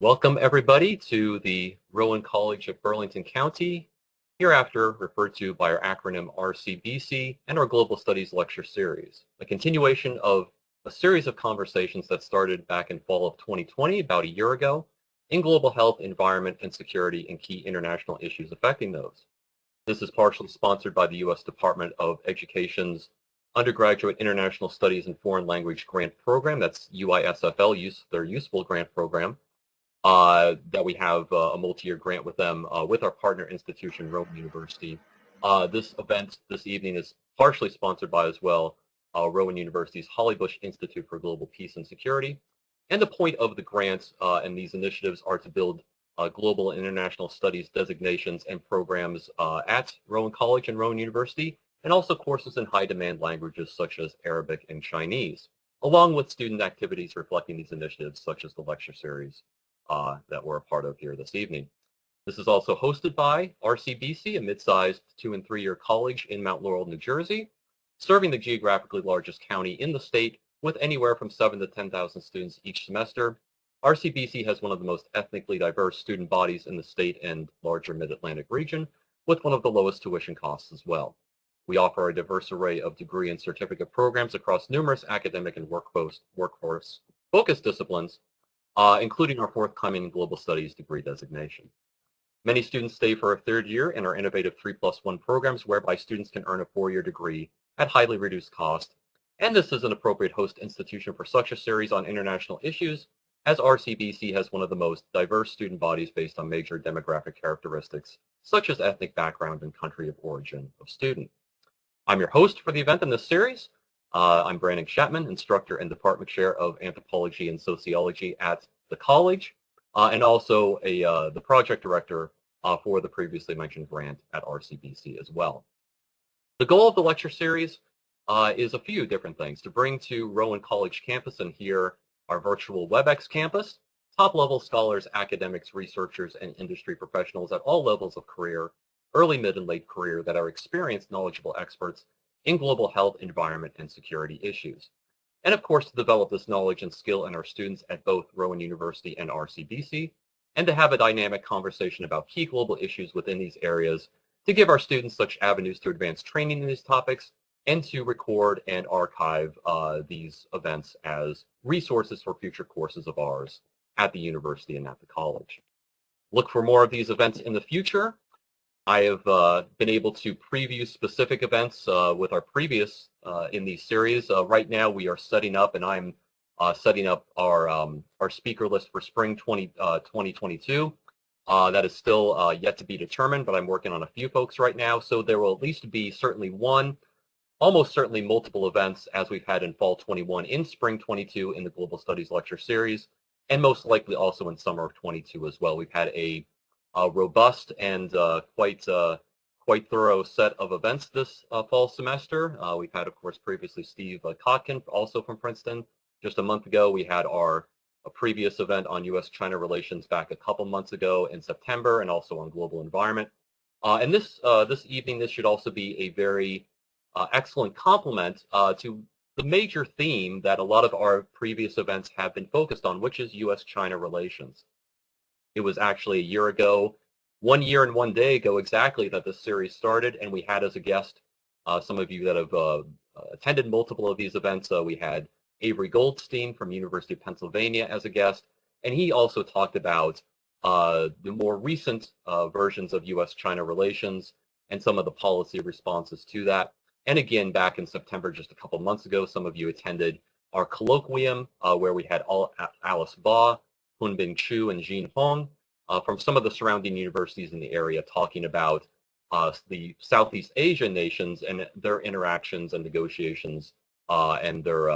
Welcome everybody to the Rowan College of Burlington County, hereafter referred to by our acronym RCBC, and our Global Studies Lecture Series, a continuation of a series of conversations that started back in fall of 2020, about a year ago, in global health, environment, and security and key international issues affecting those. This is partially sponsored by the U.S. Department of Education's Undergraduate International Studies and Foreign Language Grant Program, that's UISFL, their Useful Grant Program, that we have a multi-year grant with them, with our partner institution, Rowan University. This event this evening is partially sponsored by as well Rowan University's Holly Bush Institute for Global Peace and Security. And the point of the grants and these initiatives are to build global and international studies designations and programs at Rowan College and Rowan University, and also courses in high-demand languages such as Arabic and Chinese, along with student activities reflecting these initiatives, such as the lecture series that we're a part of here this evening. This is also hosted by RCBC, a mid-sized 2- and 3-year college in Mount Laurel, New Jersey, serving the geographically largest county in the state with anywhere from 7,000 to 10,000 students each semester. RCBC has one of the most ethnically diverse student bodies in the state and larger mid-Atlantic region, with one of the lowest tuition costs as well. We offer a diverse array of degree and certificate programs across numerous academic and workforce-focused disciplines, including our forthcoming Global Studies degree designation. Many students stay for a third year in our innovative 3+1 programs, whereby students can earn a 4-year degree at highly reduced cost. And this is an appropriate host institution for such a series on international issues, as RCBC has one of the most diverse student bodies based on major demographic characteristics, such as ethnic background and country of origin of student. I'm your host for the event in this series. I'm Brandon Chapman, instructor and department chair of anthropology and sociology at the college, and also the project director for the previously mentioned grant at RCBC as well. The goal of the lecture series is a few different things: to bring to Rowan College campus and here our virtual WebEx campus top-level scholars, academics, researchers, and industry professionals at all levels of career, early, mid, and late career, that are experienced, knowledgeable experts in global health, environment, and security issues. And of course, to develop this knowledge and skill in our students at both Rowan University and RCBC, and to have a dynamic conversation about key global issues within these areas, to give our students such avenues to advance training in these topics, and to record and archive these events as resources for future courses of ours at the university and at the college. Look for more of these events in the future. I have been able to preview specific events with our previous in these series. Right now we are setting up, and I'm setting up our speaker list for spring 2022. That is still yet to be determined, but I'm working on a few folks right now. So there will at least be certainly one, almost certainly multiple events, as we've had in fall 21, in spring 22 in the Global Studies Lecture Series, and most likely also in summer of 22 as well. We've had a robust and quite thorough set of events this fall semester. We've had, of course, previously Steve Kotkin, also from Princeton. Just a month ago, we had our previous event on U.S. China relations back a couple months ago in September, and also on global environment. And this evening, this should also be a very excellent complement to the major theme that a lot of our previous events have been focused on, which is U.S. China relations. It was actually a year ago, 1 year and 1 day ago exactly, that this series started, and we had as a guest some of you that have attended multiple of these events. We had Avery Goldstein from University of Pennsylvania as a guest, and he also talked about the more recent versions of U.S.-China relations and some of the policy responses to that. And again, back in September, just a couple months ago, some of you attended our colloquium where we had Alice Baugh, Hunbin Chu, and Jean Hong from some of the surrounding universities in the area, talking about the Southeast Asian nations and their interactions and negotiations and their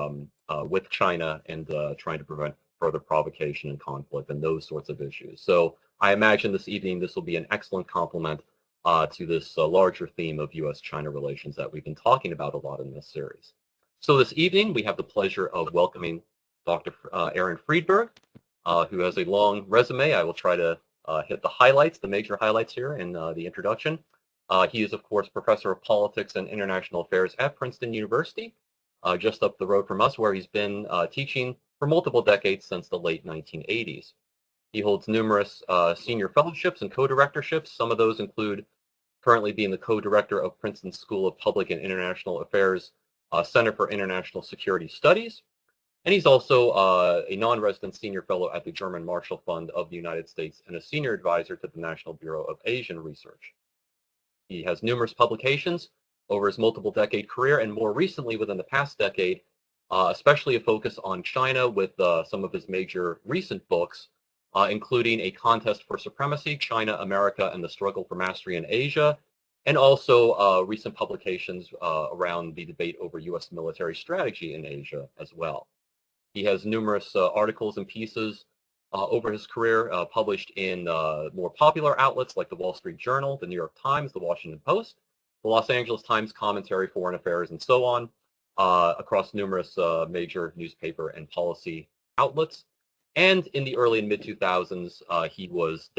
with China, and trying to prevent further provocation and conflict and those sorts of issues. So I imagine this evening this will be an excellent complement to this larger theme of U.S.-China relations that we've been talking about a lot in this series. So this evening we have the pleasure of welcoming Dr. Aaron Friedberg, who has a long resume. I will try to hit the highlights, the major highlights here in the introduction. He is, of course, professor of politics and international affairs at Princeton University, just up the road from us, where he's been teaching for multiple decades since the late 1980s. He holds numerous senior fellowships and co-directorships. Some of those include currently being the co-director of Princeton School of Public and International Affairs Center for International Security Studies. And he's also a non-resident senior fellow at the German Marshall Fund of the United States and a senior advisor to the National Bureau of Asian Research. He has numerous publications over his multiple decade career, and more recently within the past decade, especially a focus on China with some of his major recent books, including A Contest for Supremacy, China, America, and the Struggle for Mastery in Asia, and also recent publications around the debate over U.S. military strategy in Asia as well. He has numerous articles and pieces over his career published in more popular outlets like the Wall Street Journal, the New York Times, the Washington Post, the Los Angeles Times Commentary, Foreign Affairs, and so on, across numerous major newspaper and policy outlets. And in the early and mid-2000s, he was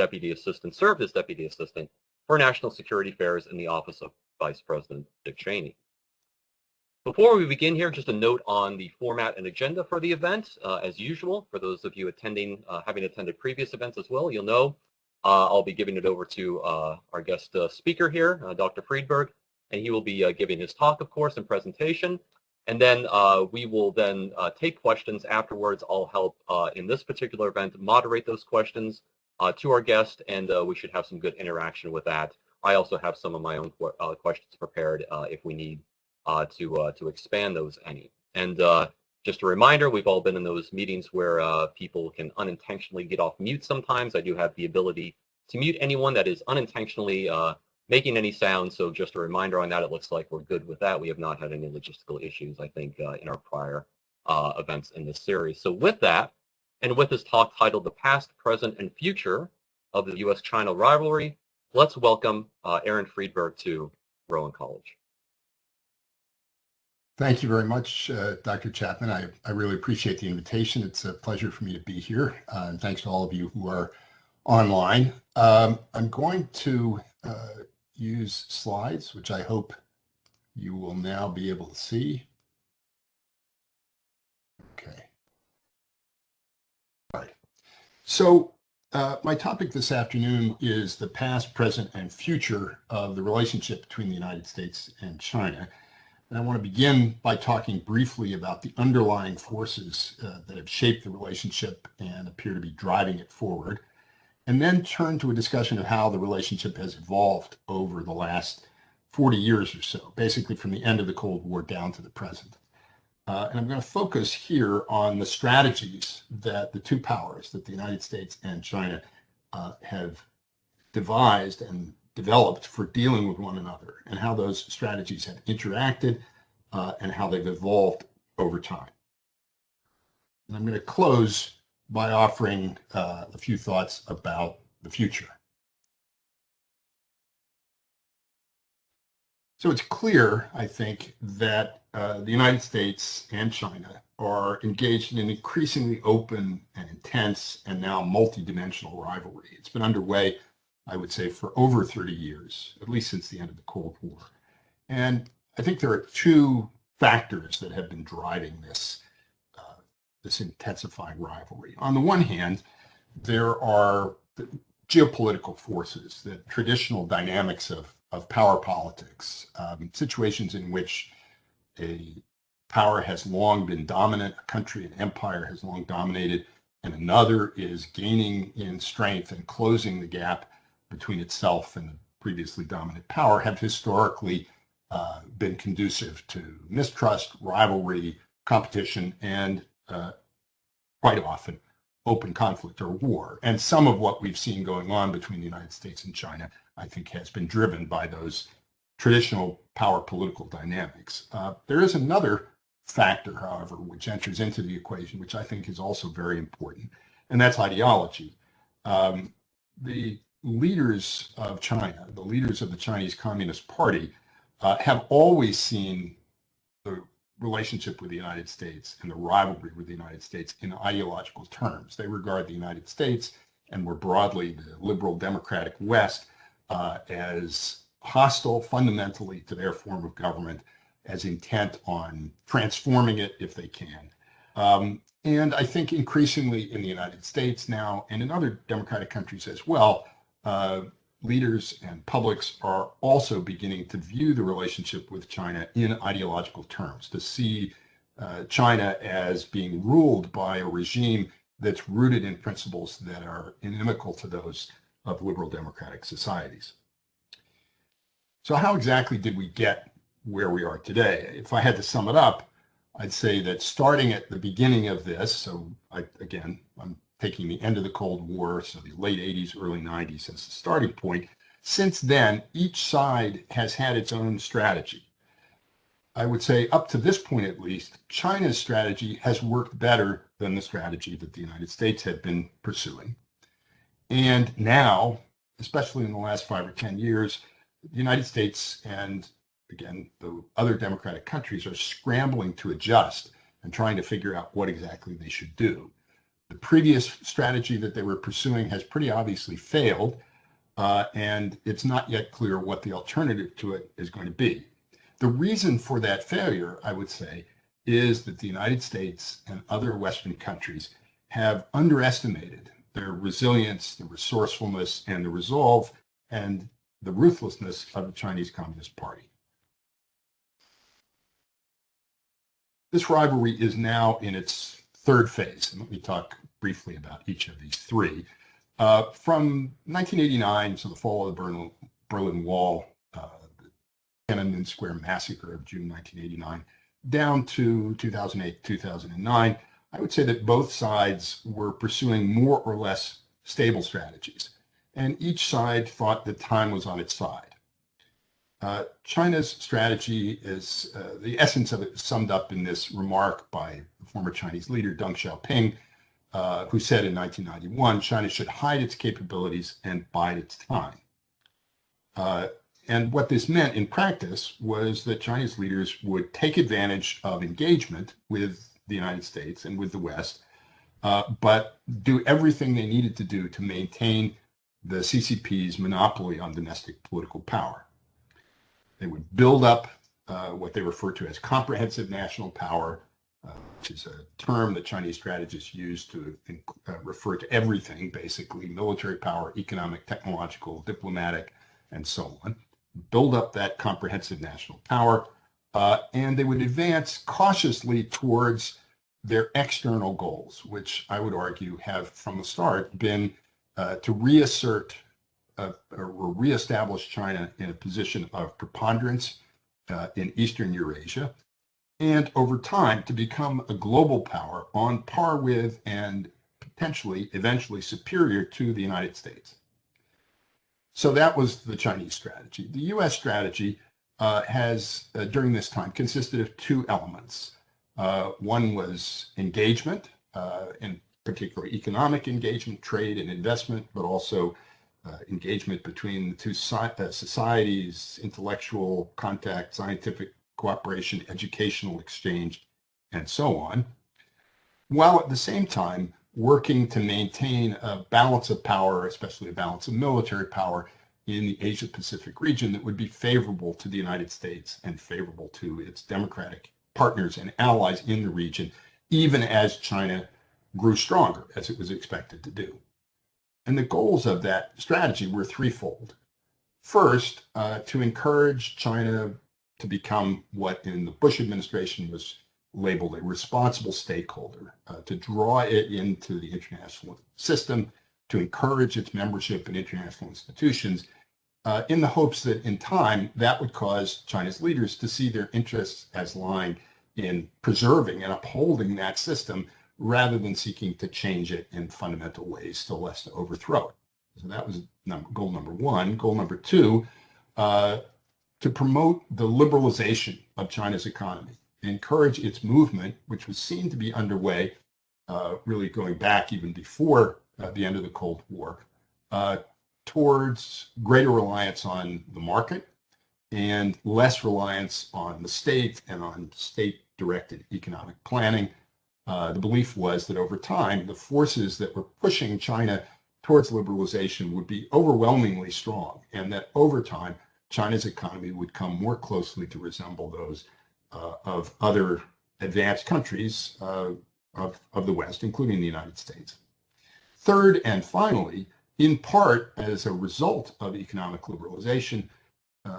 served as deputy assistant for national security affairs in the office of Vice President Dick Cheney. Before we begin here, just a note on the format and agenda for the event. As usual, for those of you attending, having attended previous events as well, you'll know I'll be giving it over to our guest speaker here, Dr. Friedberg, and he will be giving his talk, of course, and presentation. And then we will then take questions afterwards. I'll help in this particular event moderate those questions to our guest, and we should have some good interaction with that. I also have some of my own questions prepared if we need to expand those any. And just a reminder, we've all been in those meetings where people can unintentionally get off mute sometimes. I do have the ability to mute anyone that is unintentionally making any sound. So just a reminder on that. It looks like we're good with that. We have not had any logistical issues, I think, in our prior events in this series. So with that, and with this talk titled The Past, Present, and Future of the U.S. China Rivalry, let's welcome Aaron Friedberg to Rowan College. Thank you very much, Dr. Chapman. I really appreciate the invitation. It's a pleasure for me to be here. And thanks to all of you who are online. I'm going to use slides, which I hope you will now be able to see. Okay. All right. So my topic this afternoon is the past, present, and future of the relationship between the United States and China. And I want to begin by talking briefly about the underlying forces that have shaped the relationship and appear to be driving it forward, and then turn to a discussion of how the relationship has evolved over the last 40 years or so, basically from the end of the Cold War down to the present. And I'm going to focus here on the strategies that the two powers, that the United States and China, have devised and developed for dealing with one another, and how those strategies have interacted and how they've evolved over time. And I'm going to close by offering a few thoughts about the future. So it's clear, I think, that the United States and China are engaged in an increasingly open and intense and now multidimensional rivalry. It's been underway, I would say, for over 30 years, at least since the end of the Cold War. And I think there are two factors that have been driving this intensifying rivalry. On the one hand, there are the geopolitical forces, the traditional dynamics of power politics, situations in which a power has long been dominant, a country, an empire has long dominated, and another is gaining in strength and closing the gap between itself and the previously dominant power, have historically been conducive to mistrust, rivalry, competition, and quite often open conflict or war. And some of what we've seen going on between the United States and China, I think, has been driven by those traditional power political dynamics. There is another factor, however, which enters into the equation, which I think is also very important, and that's ideology. The leaders of China, the leaders of the Chinese Communist Party, have always seen the relationship with the United States and the rivalry with the United States in ideological terms. They regard the United States, and more broadly the liberal democratic West, as hostile fundamentally to their form of government, as intent on transforming it if they can. And I think increasingly in the United States now and in other democratic countries as well, leaders and publics are also beginning to view the relationship with China in ideological terms, to see China as being ruled by a regime that's rooted in principles that are inimical to those of liberal democratic societies. So how exactly did we get where we are today? If I had to sum it up, I'd say that starting at the beginning of this, so I'm taking the end of the Cold War, so the late 80s, early 90s as the starting point. Since then, each side has had its own strategy. I would say up to this point at least, China's strategy has worked better than the strategy that the United States had been pursuing. And now, especially in the last 5 or 10 years, the United States and, again, the other democratic countries are scrambling to adjust and trying to figure out what exactly they should do. The previous strategy that they were pursuing has pretty obviously failed, and it's not yet clear what the alternative to it is going to be. The reason for that failure, I would say, is that the United States and other Western countries have underestimated their resilience, the resourcefulness, and the resolve, and the ruthlessness of the Chinese Communist Party. This rivalry is now in its third phase, and let me talk briefly about each of these three. From 1989, so the fall of the Berlin Wall, the Tiananmen Square massacre of June 1989, down to 2008, 2009, I would say that both sides were pursuing more or less stable strategies, and each side thought that time was on its side. China's strategy is, the essence of it is summed up in this remark by the former Chinese leader Deng Xiaoping, who said in 1991, China should hide its capabilities and bide its time. And what this meant in practice was that Chinese leaders would take advantage of engagement with the United States and with the West, but do everything they needed to do to maintain the CCP's monopoly on domestic political power. They would build up what they refer to as comprehensive national power, which is a term that Chinese strategists use to refer to everything, basically military power, economic, technological, diplomatic, and so on. Build up that comprehensive national power, and they would advance cautiously towards their external goals, which I would argue have from the start been to reassert or reestablish China in a position of preponderance in Eastern Eurasia, and over time to become a global power on par with and potentially eventually superior to the United States. So that was the Chinese strategy. The U.S. strategy has, during this time, consisted of two elements. One was engagement, in particular economic engagement, trade and investment, but also engagement between the two societies, intellectual contact, scientific cooperation, educational exchange, and so on, while at the same time working to maintain a balance of power, especially a balance of military power in the Asia-Pacific region that would be favorable to the United States and favorable to its democratic partners and allies in the region, even as China grew stronger, as it was expected to do. And the goals of that strategy were threefold. First, to encourage China to become what in the Bush administration was labeled a responsible stakeholder, to draw it into the international system, to encourage its membership in international institutions, in the hopes that in time that would cause China's leaders to see their interests as lying in preserving and upholding that system rather than seeking to change it in fundamental ways, still less to overthrow it. So that was goal number one. Goal number two, to promote the liberalization of China's economy, encourage its movement, which was seen to be underway, really going back even before the end of the Cold War, towards greater reliance on the market and less reliance on the state and on state-directed economic planning. The belief was that over time, the forces that were pushing China towards liberalization would be overwhelmingly strong, and that over time, China's economy would come more closely to resemble those of other advanced countries, of the West, including the United States. Third and finally, in part as a result of economic liberalization,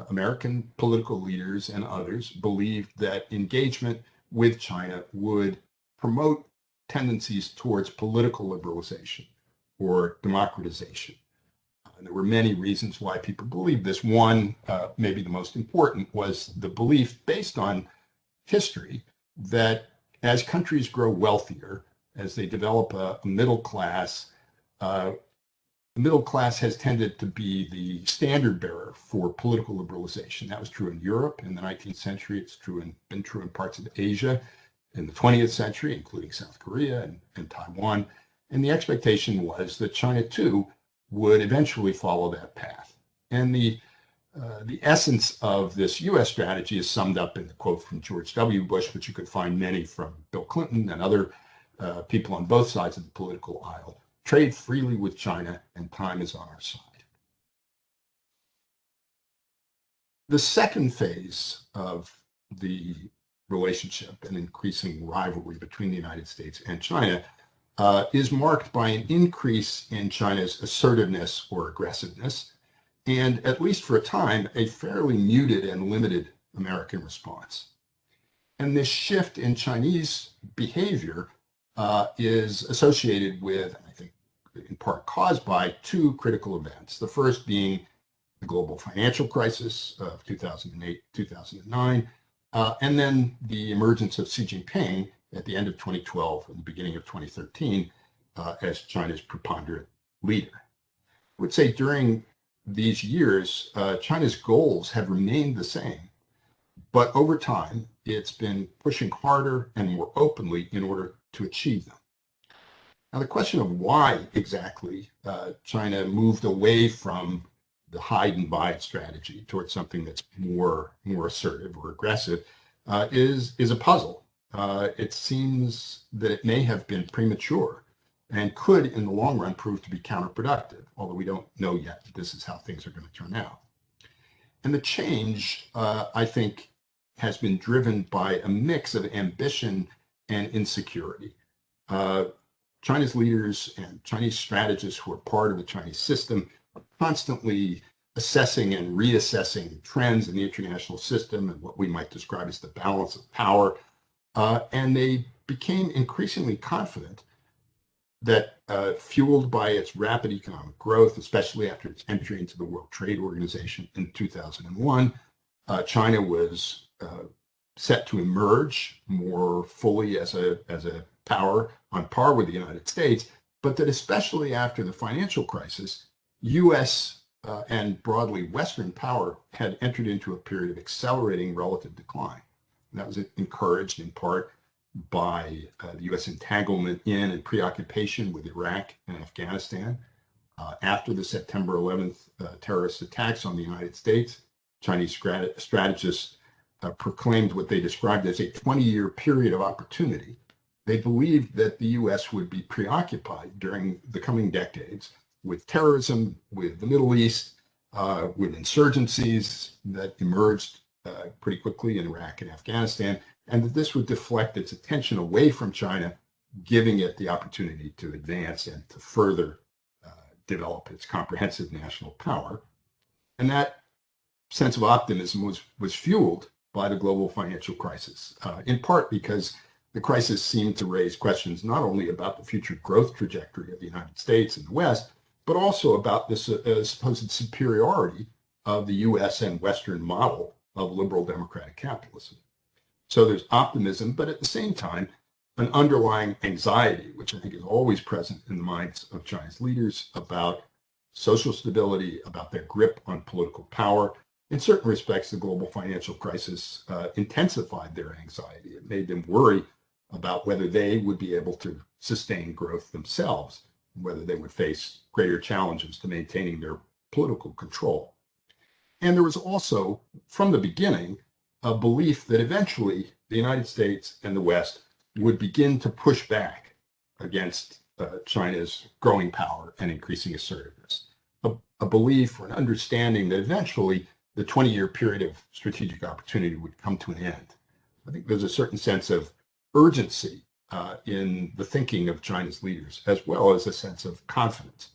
American political leaders and others believed that engagement with China would promote tendencies towards political liberalization or democratization. And there were many reasons why people believed this. One, maybe the most important, was the belief based on history that as countries grow wealthier, as they develop a middle class, the middle class has tended to be the standard bearer for political liberalization. That was true in Europe in the 19th century. It's been true in parts of Asia in the 20th century, including South Korea and Taiwan. And the expectation was that China, too, would eventually follow that path. And the essence of this U.S. strategy is summed up in the quote from George W. Bush, but you could find many from Bill Clinton and other people on both sides of the political aisle. Trade freely with China, and time is on our side. The second phase of the relationship, an increasing rivalry between the United States and China, is marked by an increase in China's assertiveness or aggressiveness, and at least for a time, a fairly muted and limited American response. And this shift in Chinese behavior is associated with, I think, in part caused by two critical events. The first being the global financial crisis of 2008, 2009, and then the emergence of Xi Jinping at the end of 2012 and the beginning of 2013 as China's preponderant leader. I would say during these years, China's goals have remained the same, but over time, it's been pushing harder and more openly in order to achieve them. Now, the question of why exactly China moved away from the hide and buy strategy towards something that's more assertive or aggressive is a puzzle. It seems that it may have been premature and could, in the long run, prove to be counterproductive, although we don't know yet that this is how things are going to turn out. And the change, I think, has been driven by a mix of ambition and insecurity. China's leaders and Chinese strategists who are part of the Chinese system are constantly assessing and reassessing trends in the international system and what we might describe as the balance of power. And they became increasingly confident that, fueled by its rapid economic growth, especially after its entry into the World Trade Organization in 2001, China was set to emerge more fully as a power on par with the United States, but that especially after the financial crisis, U.S. And broadly Western power had entered into a period of accelerating relative decline. And that was encouraged in part by the U.S. entanglement in and preoccupation with Iraq and Afghanistan. After the September 11th terrorist attacks on the United States, Chinese strategists proclaimed what they described as a 20-year period of opportunity. They believed that the U.S. would be preoccupied during the coming decades with terrorism, with the Middle East, with insurgencies that emerged pretty quickly in Iraq and Afghanistan, and that this would deflect its attention away from China, giving it the opportunity to advance and to further develop its comprehensive national power. And that sense of optimism was fueled by the global financial crisis, in part because the crisis seemed to raise questions not only about the future growth trajectory of the United States and the West, but also about the supposed superiority of the U.S. and Western model of liberal democratic capitalism. So there's optimism, but at the same time, an underlying anxiety, which I think is always present in the minds of Chinese leaders about social stability, about their grip on political power. In certain respects, the global financial crisis intensified their anxiety. It made them worry about whether they would be able to sustain growth themselves, whether they would face greater challenges to maintaining their political control. And there was also, from the beginning, a belief that eventually the United States and the West would begin to push back against China's growing power and increasing assertiveness. A belief or an understanding that eventually the 20-year period of strategic opportunity would come to an end. I think there's a certain sense of urgency in the thinking of China's leaders, as well as a sense of confidence.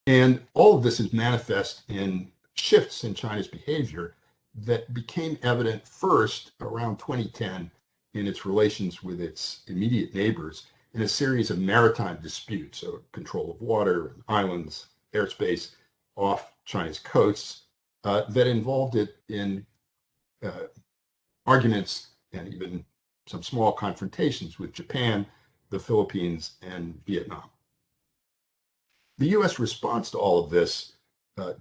And all of this is manifest in shifts in China's behavior that became evident first around 2010 in its relations with its immediate neighbors in a series of maritime disputes, so control of water, islands, airspace off China's coasts, that involved it in arguments and even some small confrontations with Japan, the Philippines, and Vietnam. The U.S. response to all of this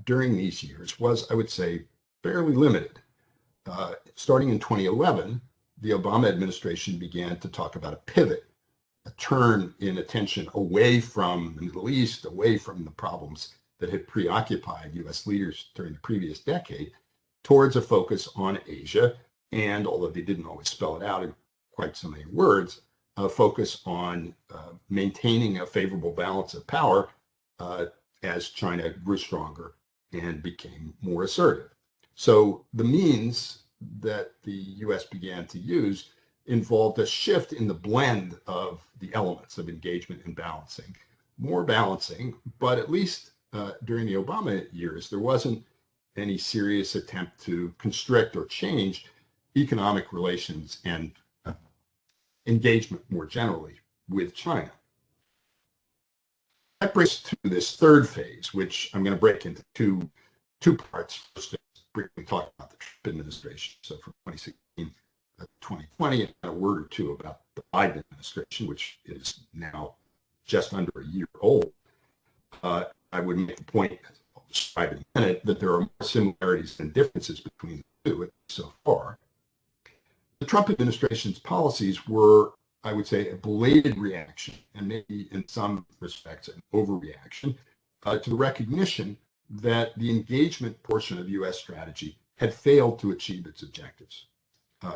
during these years was, I would say, fairly limited. Starting in 2011, the Obama administration began to talk about a pivot, a turn in attention away from the Middle East, away from the problems that had preoccupied U.S. leaders during the previous decade, towards a focus on Asia, and although they didn't always spell it out in quite so many words, a focus on maintaining a favorable balance of power as China grew stronger and became more assertive. So the means that the U.S. began to use involved a shift in the blend of the elements of engagement and balancing. More balancing, but at least during the Obama years, there wasn't any serious attempt to constrict or change economic relations and engagement more generally with China. That brings us to this third phase, which I'm going to break into two parts. First, briefly talk about the Trump administration. So from 2016 to 2020, and a word or two about the Biden administration, which is now just under a year old. I would make the point, as I'll describe in a minute, that there are more similarities than differences between the two so far. The Trump administration's policies were, I would say, a belated reaction, and maybe in some respects an overreaction, to the recognition that the engagement portion of U.S. strategy had failed to achieve its objectives.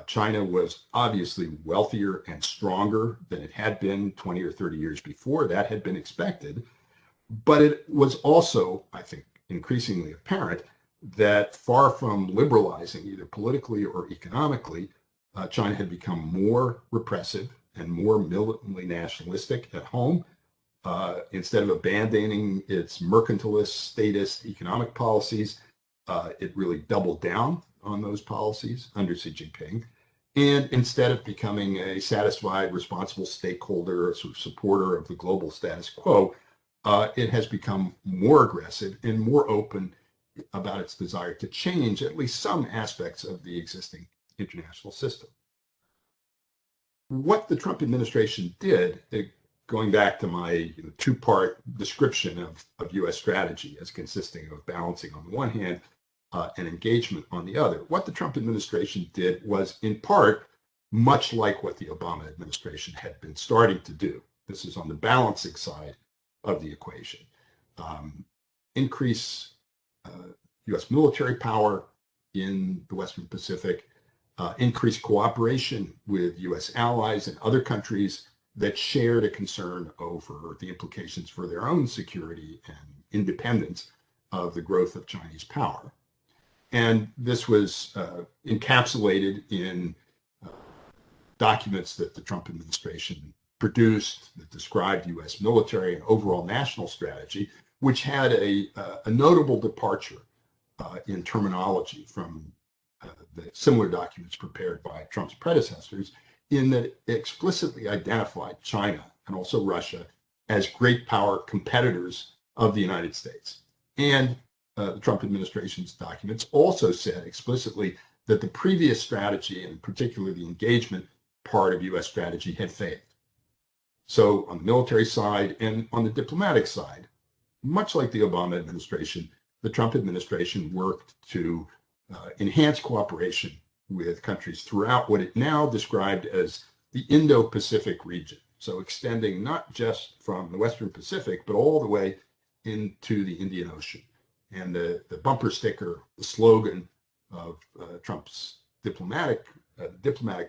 China was obviously wealthier and stronger than it had been 20 or 30 years before. That had been expected. But it was also, I think, increasingly apparent that far from liberalizing either politically or economically, China had become more repressive and more militantly nationalistic at home. Instead of abandoning its mercantilist, statist economic policies, it really doubled down on those policies under Xi Jinping. And instead of becoming a satisfied, responsible stakeholder, a sort of supporter of the global status quo, it has become more aggressive and more open about its desire to change at least some aspects of the existing international system. What the Trump administration did, going back to my two-part description of U.S. strategy as consisting of balancing on the one hand and engagement on the other, what the Trump administration did was in part much like what the Obama administration had been starting to do. This is on the balancing side of the equation. Increase U.S. military power in the Western Pacific, increase cooperation with U.S. allies and other countries that shared a concern over the implications for their own security and independence of the growth of Chinese power. And this was encapsulated in documents that the Trump administration produced that described U.S. military and overall national strategy, which had a notable departure in terminology from the similar documents prepared by Trump's predecessors, in that it explicitly identified China and also Russia as great power competitors of the United States. And the Trump administration's documents also said explicitly that the previous strategy, and particularly the engagement part of U.S. strategy, had failed. So on the military side and on the diplomatic side, much like the Obama administration, the Trump administration worked to enhance cooperation with countries throughout what it now described as the Indo-Pacific region. So extending not just from the Western Pacific, but all the way into the Indian Ocean. And the bumper sticker, the slogan of Trump's diplomatic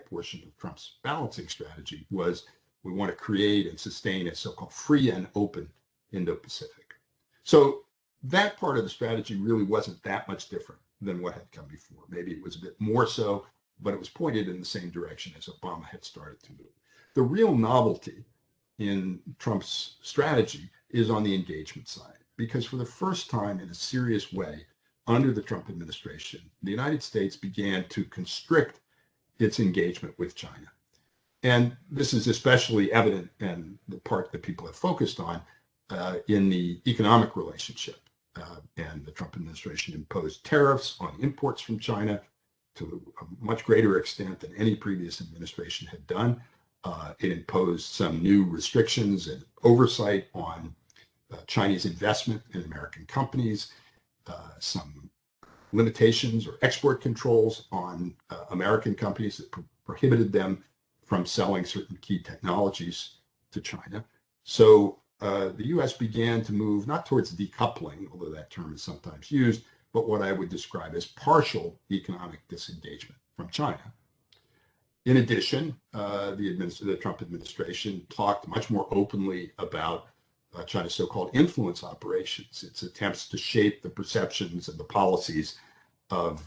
portion of Trump's balancing strategy was, we want to create and sustain a so-called free and open Indo-Pacific. So that part of the strategy really wasn't that much different than what had come before. Maybe it was a bit more so, but it was pointed in the same direction as Obama had started to move. the real novelty in Trump's strategy is on the engagement side, because for the first time in a serious way under the Trump administration, the United States began to constrict its engagement with China. And this is especially evident in the part that people have focused on in the economic relationship. And the Trump administration imposed tariffs on imports from China to a much greater extent than any previous administration had done. It imposed some new restrictions and oversight on Chinese investment in American companies, some limitations or export controls on American companies that prohibited them from selling certain key technologies to China. So the U.S. began to move not towards decoupling, although that term is sometimes used, but what I would describe as partial economic disengagement from China. In addition, the Trump administration talked much more openly about China's so-called influence operations, its attempts to shape the perceptions and the policies of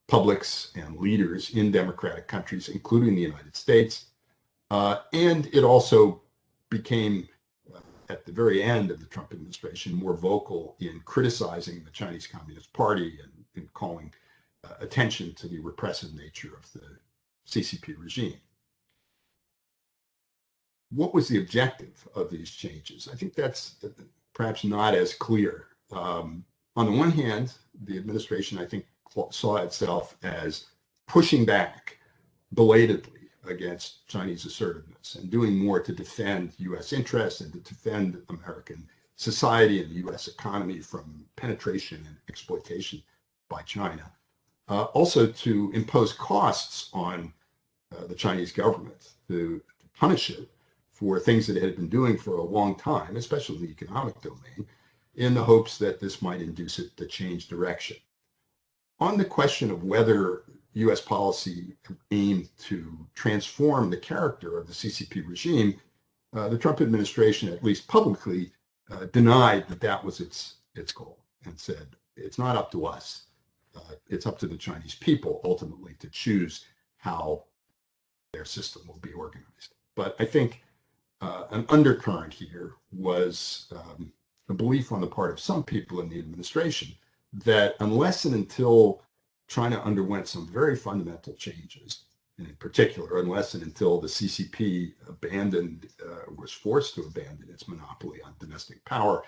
publics and leaders in democratic countries, including the United States. And it also became, at the very end of the Trump administration, more vocal in criticizing the Chinese Communist Party and in calling attention to the repressive nature of the CCP regime. What was the objective of these changes? I think that's perhaps not as clear. On the one hand, the administration, I think, saw itself as pushing back belatedly against Chinese assertiveness and doing more to defend U.S. interests and to defend American society and the U.S. economy from penetration and exploitation by China. Also to impose costs on the Chinese government to punish it for things that it had been doing for a long time, especially in the economic domain, in the hopes that this might induce it to change direction. On the question of whether U.S. policy aimed to transform the character of the CCP regime, the Trump administration, at least publicly, denied that that was its goal and said, it's not up to us. It's up to the Chinese people ultimately to choose how their system will be organized. But I think an undercurrent here was a belief on the part of some people in the administration that unless and until China underwent some very fundamental changes, and in particular, unless and until the CCP was forced to abandon its monopoly on domestic power,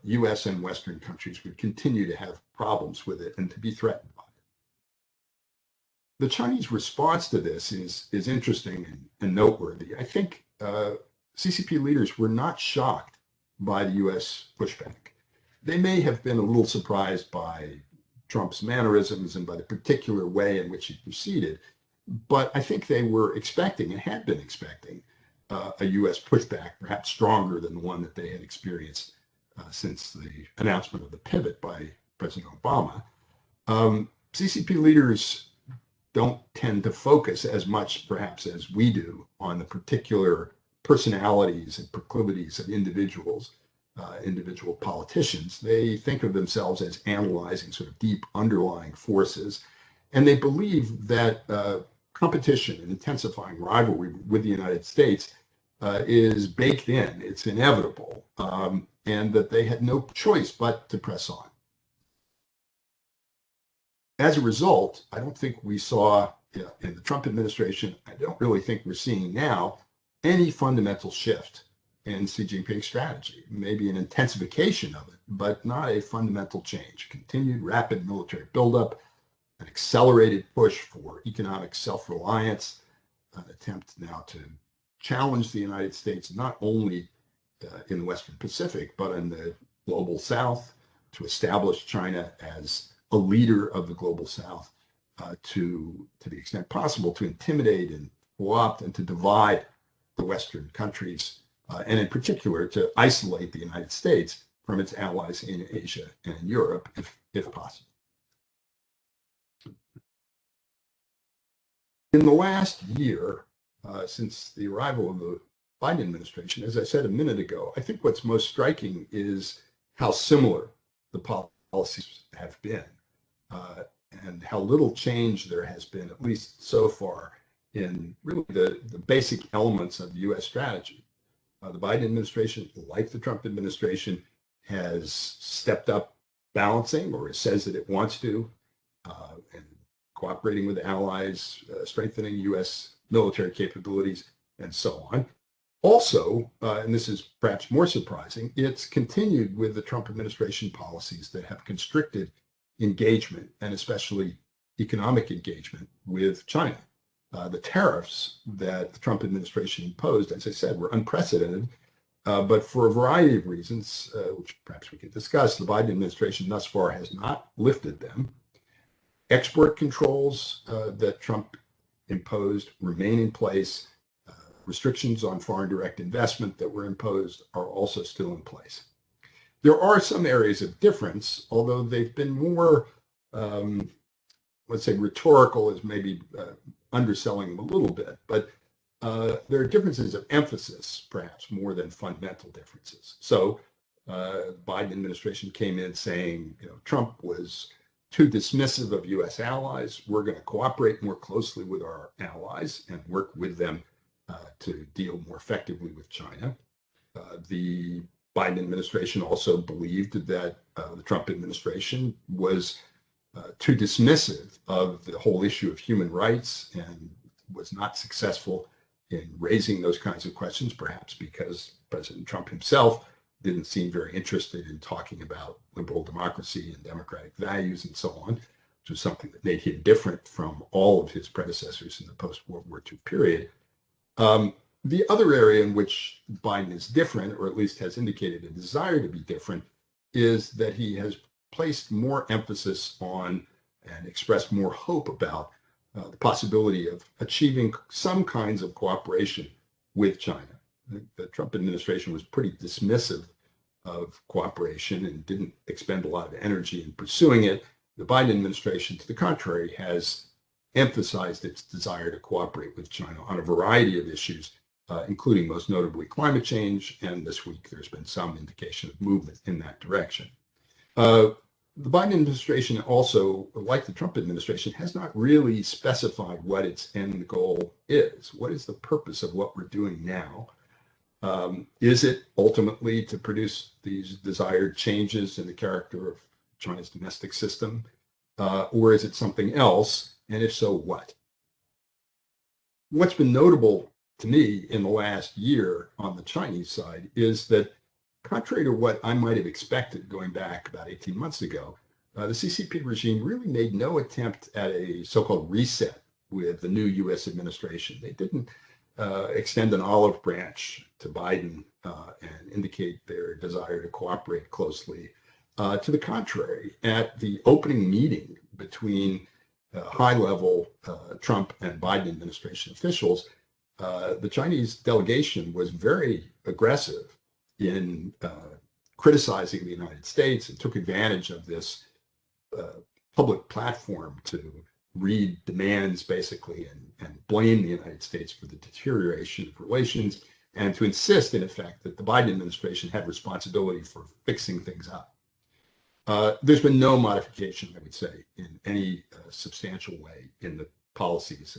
U.S. and Western countries would continue to have problems with it and to be threatened by it. The Chinese response to this is interesting and noteworthy. I think CCP leaders were not shocked by the U.S. pushback. They may have been a little surprised by Trump's mannerisms and by the particular way in which he proceeded, but I think they were expecting and had been expecting a U.S. pushback, perhaps stronger than the one that they had experienced since the announcement of the pivot by President Obama. CCP leaders don't tend to focus as much, perhaps, as we do on the particular personalities and proclivities of individual politicians. They think of themselves as analyzing sort of deep underlying forces, and they believe that competition and intensifying rivalry with the United States is baked in, it's inevitable, and that they had no choice but to press on. As a result, I don't think we saw in the Trump administration, I don't really think we're seeing now any fundamental shift in Xi Jinping's strategy, maybe an intensification of it, but not a fundamental change. Continued rapid military buildup, an accelerated push for economic self-reliance, an attempt now to challenge the United States not only in the Western Pacific, but in the global South, to establish China as a leader of the global South, to the extent possible, to intimidate and co-opt and to divide the Western countries, and in particular to isolate the United States from its allies in Asia and in Europe, if possible. In the last year, since the arrival of the Biden administration, as I said a minute ago, I think what's most striking is how similar the policies have been, and how little change there has been, at least so far, in really the basic elements of the U.S. strategy. The Biden administration, like the Trump administration, has stepped up balancing, or it says that it wants to, and cooperating with allies, strengthening U.S. military capabilities, and so on. Also, and this is perhaps more surprising, it's continued with the Trump administration policies that have constricted engagement, and especially economic engagement, with China. The tariffs that the Trump administration imposed, as I said, were unprecedented, but for a variety of reasons, which perhaps we can discuss, the Biden administration thus far has not lifted them. Export controls that Trump imposed remain in place. Restrictions on foreign direct investment that were imposed are also still in place. There are some areas of difference, although they've been more, let's say, rhetorical is maybe underselling them a little bit, but there are differences of emphasis, perhaps, more than fundamental differences. So Biden administration came in saying, Trump was too dismissive of U.S. allies. We're going to cooperate more closely with our allies and work with them to deal more effectively with China. The Biden administration also believed that the Trump administration was too dismissive of the whole issue of human rights and was not successful in raising those kinds of questions, perhaps because President Trump himself didn't seem very interested in talking about liberal democracy and democratic values and so on, which was something that made him different from all of his predecessors in the post-World War II period. The other area in which Biden is different, or at least has indicated a desire to be different, is that he has placed more emphasis on and expressed more hope about the possibility of achieving some kinds of cooperation with China. The Trump administration was pretty dismissive of cooperation and didn't expend a lot of energy in pursuing it. The Biden administration, to the contrary, has emphasized its desire to cooperate with China on a variety of issues, including most notably climate change. And this week, there's been some indication of movement in that direction. The Biden administration also, like the Trump administration, has not really specified what its end goal is. What is the purpose of what we're doing now? Is it ultimately to produce these desired changes in the character of China's domestic system? Or is it something else? And if so, what? What's been notable to me in the last year on the Chinese side is that, contrary to what I might have expected going back about 18 months ago, the CCP regime really made no attempt at a so-called reset with the new U.S. administration. They didn't extend an olive branch to Biden and indicate their desire to cooperate closely. To the contrary, at the opening meeting between high-level Trump and Biden administration officials, the Chinese delegation was very aggressive in criticizing the United States and took advantage of this public platform to read demands, basically, and blame the United States for the deterioration of relations, and to insist, in effect, that the Biden administration had responsibility for fixing things up. There's been no modification, I would say, in any substantial way in the policies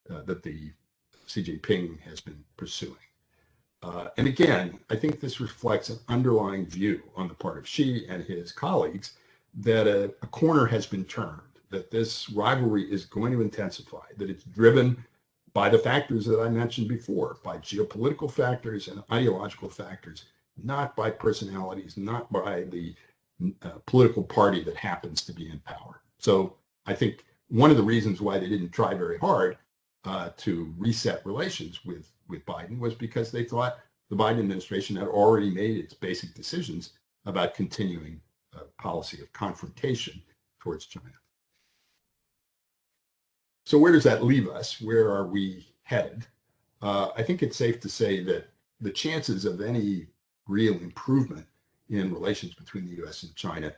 that the Xi Jinping has been pursuing. And again, I think this reflects an underlying view on the part of Xi and his colleagues that a corner has been turned, that this rivalry is going to intensify, that it's driven by the factors that I mentioned before, by geopolitical factors and ideological factors, not by personalities, not by the political party that happens to be in power. So I think one of the reasons why they didn't try very hard to reset relations with Biden was because they thought the Biden administration had already made its basic decisions about continuing a policy of confrontation towards China. So where does that leave us? Where are we headed? I think it's safe to say that the chances of any real improvement in relations between the U.S. and China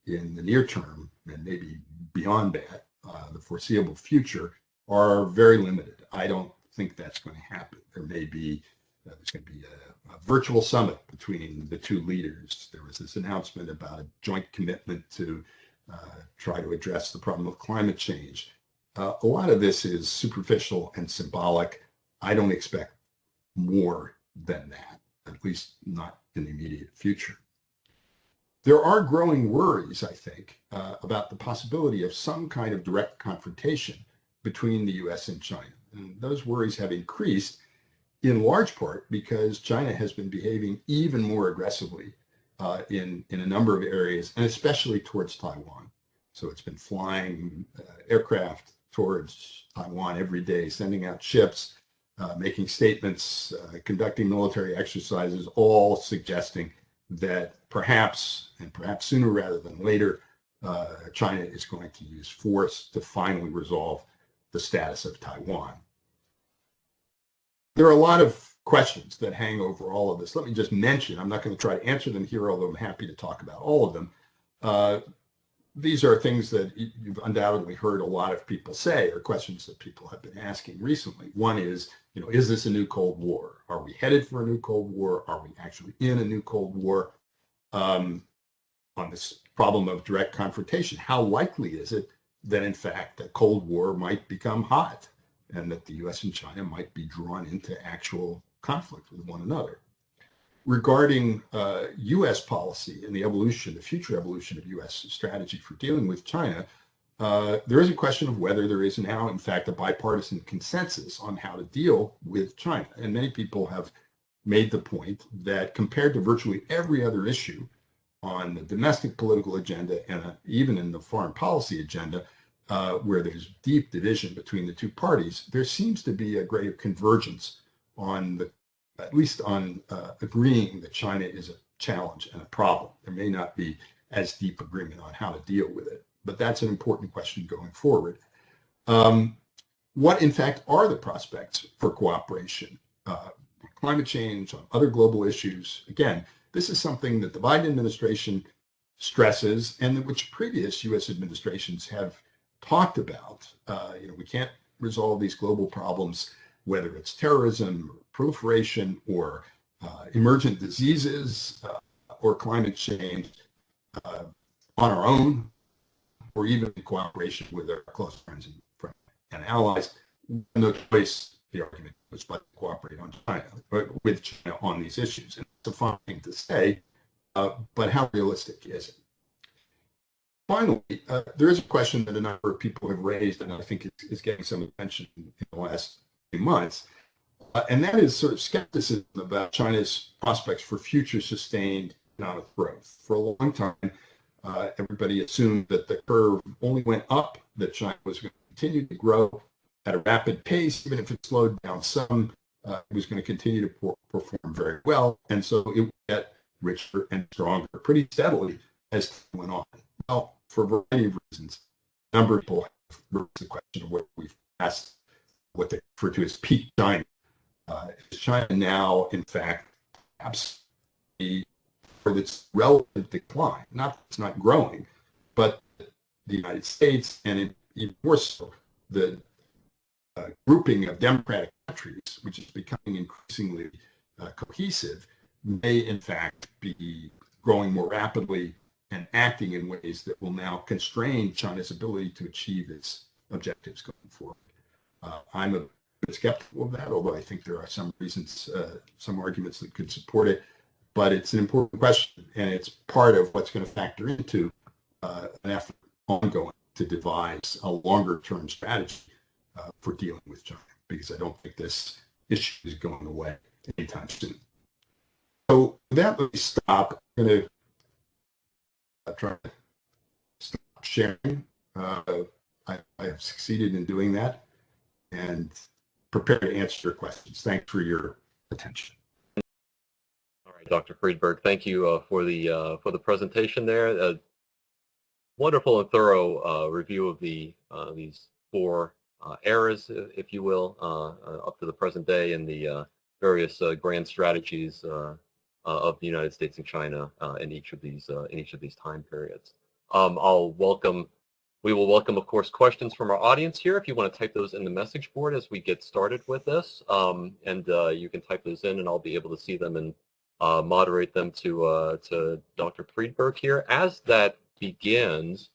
in the near term, and maybe beyond that, the foreseeable future, are very limited. I don't think that's going to happen. There may be, there's going to be a virtual summit between the two leaders. There was this announcement about a joint commitment to try to address the problem of climate change. A lot of this is superficial and symbolic. I don't expect more than that, at least not in the immediate future. There are growing worries, I think, about the possibility of some kind of direct confrontation between the U.S. and China. And those worries have increased in large part because China has been behaving even more aggressively in a number of areas, and especially towards Taiwan. So it's been flying aircraft towards Taiwan every day, sending out ships, making statements, conducting military exercises, all suggesting that perhaps, and perhaps sooner rather than later, China is going to use force to finally resolve the status of Taiwan. There are a lot of questions that hang over all of this. Let me just mention, I'm not going to try to answer them here, although I'm happy to talk about all of them. These are things that you've undoubtedly heard a lot of people say, or questions that people have been asking recently. One is, is this a new Cold War? Are we headed for a new Cold War? Are we actually in a new Cold War? On this problem of direct confrontation, how likely is it that, in fact, the Cold War might become hot and that the U.S. and China might be drawn into actual conflict with one another? Regarding U.S. policy and the future evolution of U.S. strategy for dealing with China, there is a question of whether there is now, in fact, a bipartisan consensus on how to deal with China. And many people have made the point that compared to virtually every other issue on the domestic political agenda and even in the foreign policy agenda, where there's deep division between the two parties, there seems to be a greater convergence on at least on agreeing that China is a challenge and a problem. There may not be as deep agreement on how to deal with it, but that's an important question going forward. What, in fact, are the prospects for cooperation? Climate change, on other global issues. Again, this is something that the Biden administration stresses and which previous U.S. administrations have talked about. We can't resolve these global problems, whether it's terrorism, or proliferation, or emergent diseases, or climate change on our own, or even in cooperation with our close friends and allies. No choice, the argument was, but cooperate with China on these issues. And it's a fine thing to say, but how realistic is it? Finally, there is a question that a number of people have raised, and I think is getting some attention in the last few months, and that is sort of skepticism about China's prospects for future sustained economic growth. For a long time, everybody assumed that the curve only went up, that China was going to continue to grow at a rapid pace, even if it slowed down some, it was going to continue to perform very well, and so it would get richer and stronger pretty steadily as time went on. Well, for a variety of reasons, a number of people have raised the question of what we've asked, what they refer to as peak China. Is China now, in fact, perhaps for its relative decline? Not that it's not growing, but the United States, and even more so, the grouping of democratic countries, which is becoming increasingly cohesive, may in fact be growing more rapidly and acting in ways that will now constrain China's ability to achieve its objectives going forward. I'm a bit skeptical of that, although I think there are some reasons, some arguments that could support it. But it's an important question, and it's part of what's going to factor into an effort ongoing to devise a longer-term strategy for dealing with China, because I don't think this issue is going away anytime soon. So with that, let me stop. I'm going to try to stop sharing. I have succeeded in doing that, and prepare to answer your questions. Thanks for your attention. All right, Dr. Friedberg, thank you for the presentation there. Wonderful and thorough review of these four eras, if you will, up to the present day, and the various grand strategies of the United States and China in each of these time periods. We will welcome, of course, questions from our audience here. If you want to type those in the message board as we get started with this, and you can type those in, and I'll be able to see them and moderate them to Dr. Friedberg here. As that begins,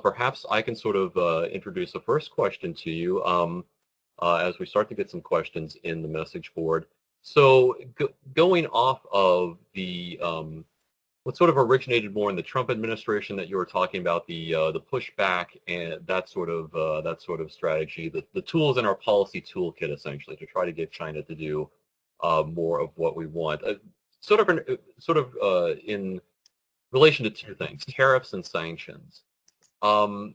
Perhaps I can sort of introduce the first question to you as we start to get some questions in the message board. So going off of the what sort of originated more in the Trump administration that you were talking about, the pushback and that sort of strategy, the tools in our policy toolkit essentially to try to get China to do more of what we want. In relation to two things, tariffs and sanctions. Um,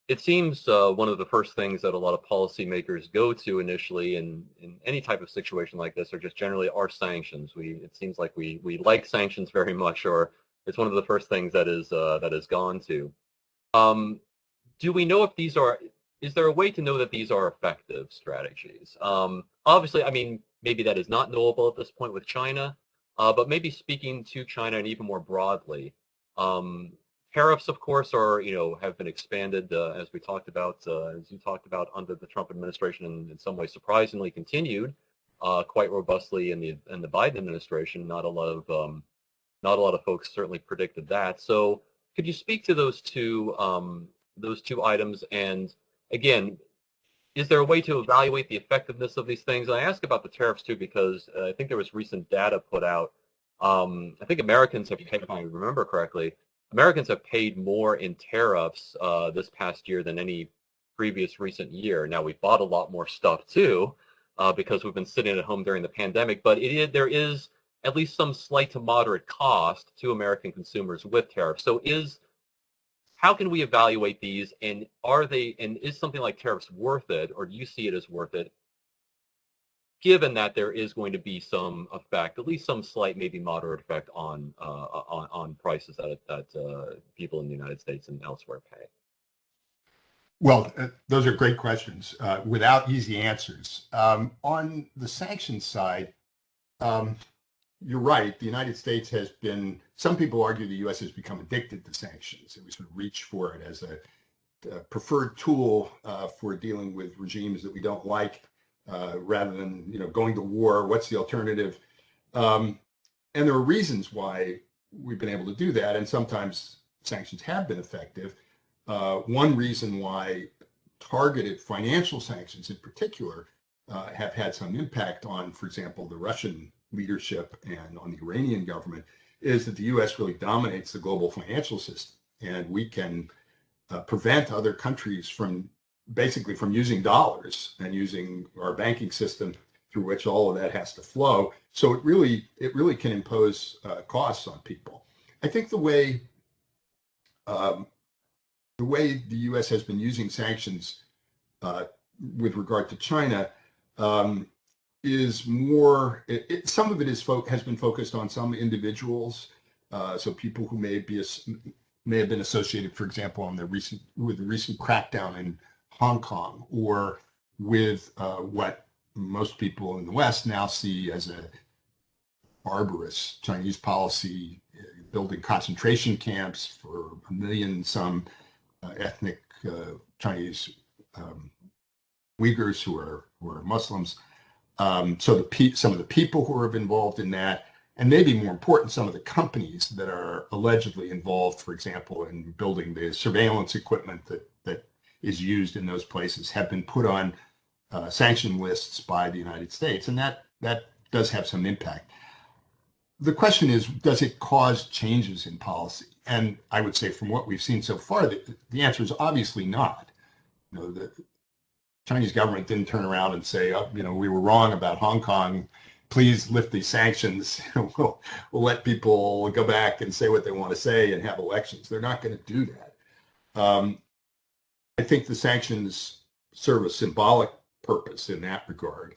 it seems one of the first things that a lot of policymakers go to initially in any type of situation like this are just generally our sanctions. It seems like we like sanctions very much, or it's one of the first things that is gone to. Um, do we know if these are? Is there a way to know that these are effective strategies? Obviously, I mean, maybe that is not knowable at this point with China, but maybe speaking to China and even more broadly. Um, Tariffs, of course, are have been expanded as we talked about, as you talked about under the Trump administration, and in some ways surprisingly continued quite robustly in the Biden administration. Not a lot of folks certainly predicted that. So, could you speak to those two items? And again, is there a way to evaluate the effectiveness of these things? And I ask about the tariffs too because I think there was recent data put out. I think Americans have paid, if I remember correctly, Americans have paid more in tariffs this past year than any previous recent year. Now we've bought a lot more stuff too because we've been sitting at home during the pandemic, but there is at least some slight to moderate cost to American consumers with tariffs. So how can we evaluate these, and is something like tariffs worth it, or do you see it as worth it, given that there is going to be some effect, at least some slight, maybe moderate effect on prices that people in the United States and elsewhere pay? Well, those are great questions without easy answers. On the sanctions side, you're right. The United States has been, some people argue the U.S. has become addicted to sanctions. We sort of reach for it as a preferred tool for dealing with regimes that we don't like rather than, going to war. What's the alternative? And there are reasons why we've been able to do that. And sometimes sanctions have been effective. One reason why targeted financial sanctions in particular have had some impact on, for example, the Russian leadership and on the Iranian government is that the U.S. really dominates the global financial system, and we can prevent other countries from using dollars and using our banking system through which all of that has to flow. So it really can impose costs on people. I think the way the U.S. has been using sanctions with regard to China is more. Some of it has been focused on some individuals, so people who may have been associated, for example, with the recent crackdown in Hong Kong, or with what most people in the West now see as a barbarous Chinese policy, building concentration camps for a million some ethnic Chinese Uyghurs who are Muslims. So some of the people who are involved in that, and maybe more important, some of the companies that are allegedly involved, for example, in building the surveillance equipment that is used in those places, have been put on sanction lists by the United States, and that does have some impact. The question is, does it cause changes in policy? And I would say, from what we've seen so far, the answer is obviously not. The Chinese government didn't turn around and say, we were wrong about Hong Kong. Please lift these sanctions. We'll let people go back and say what they want to say and have elections. They're not going to do that. I think the sanctions serve a symbolic purpose in that regard,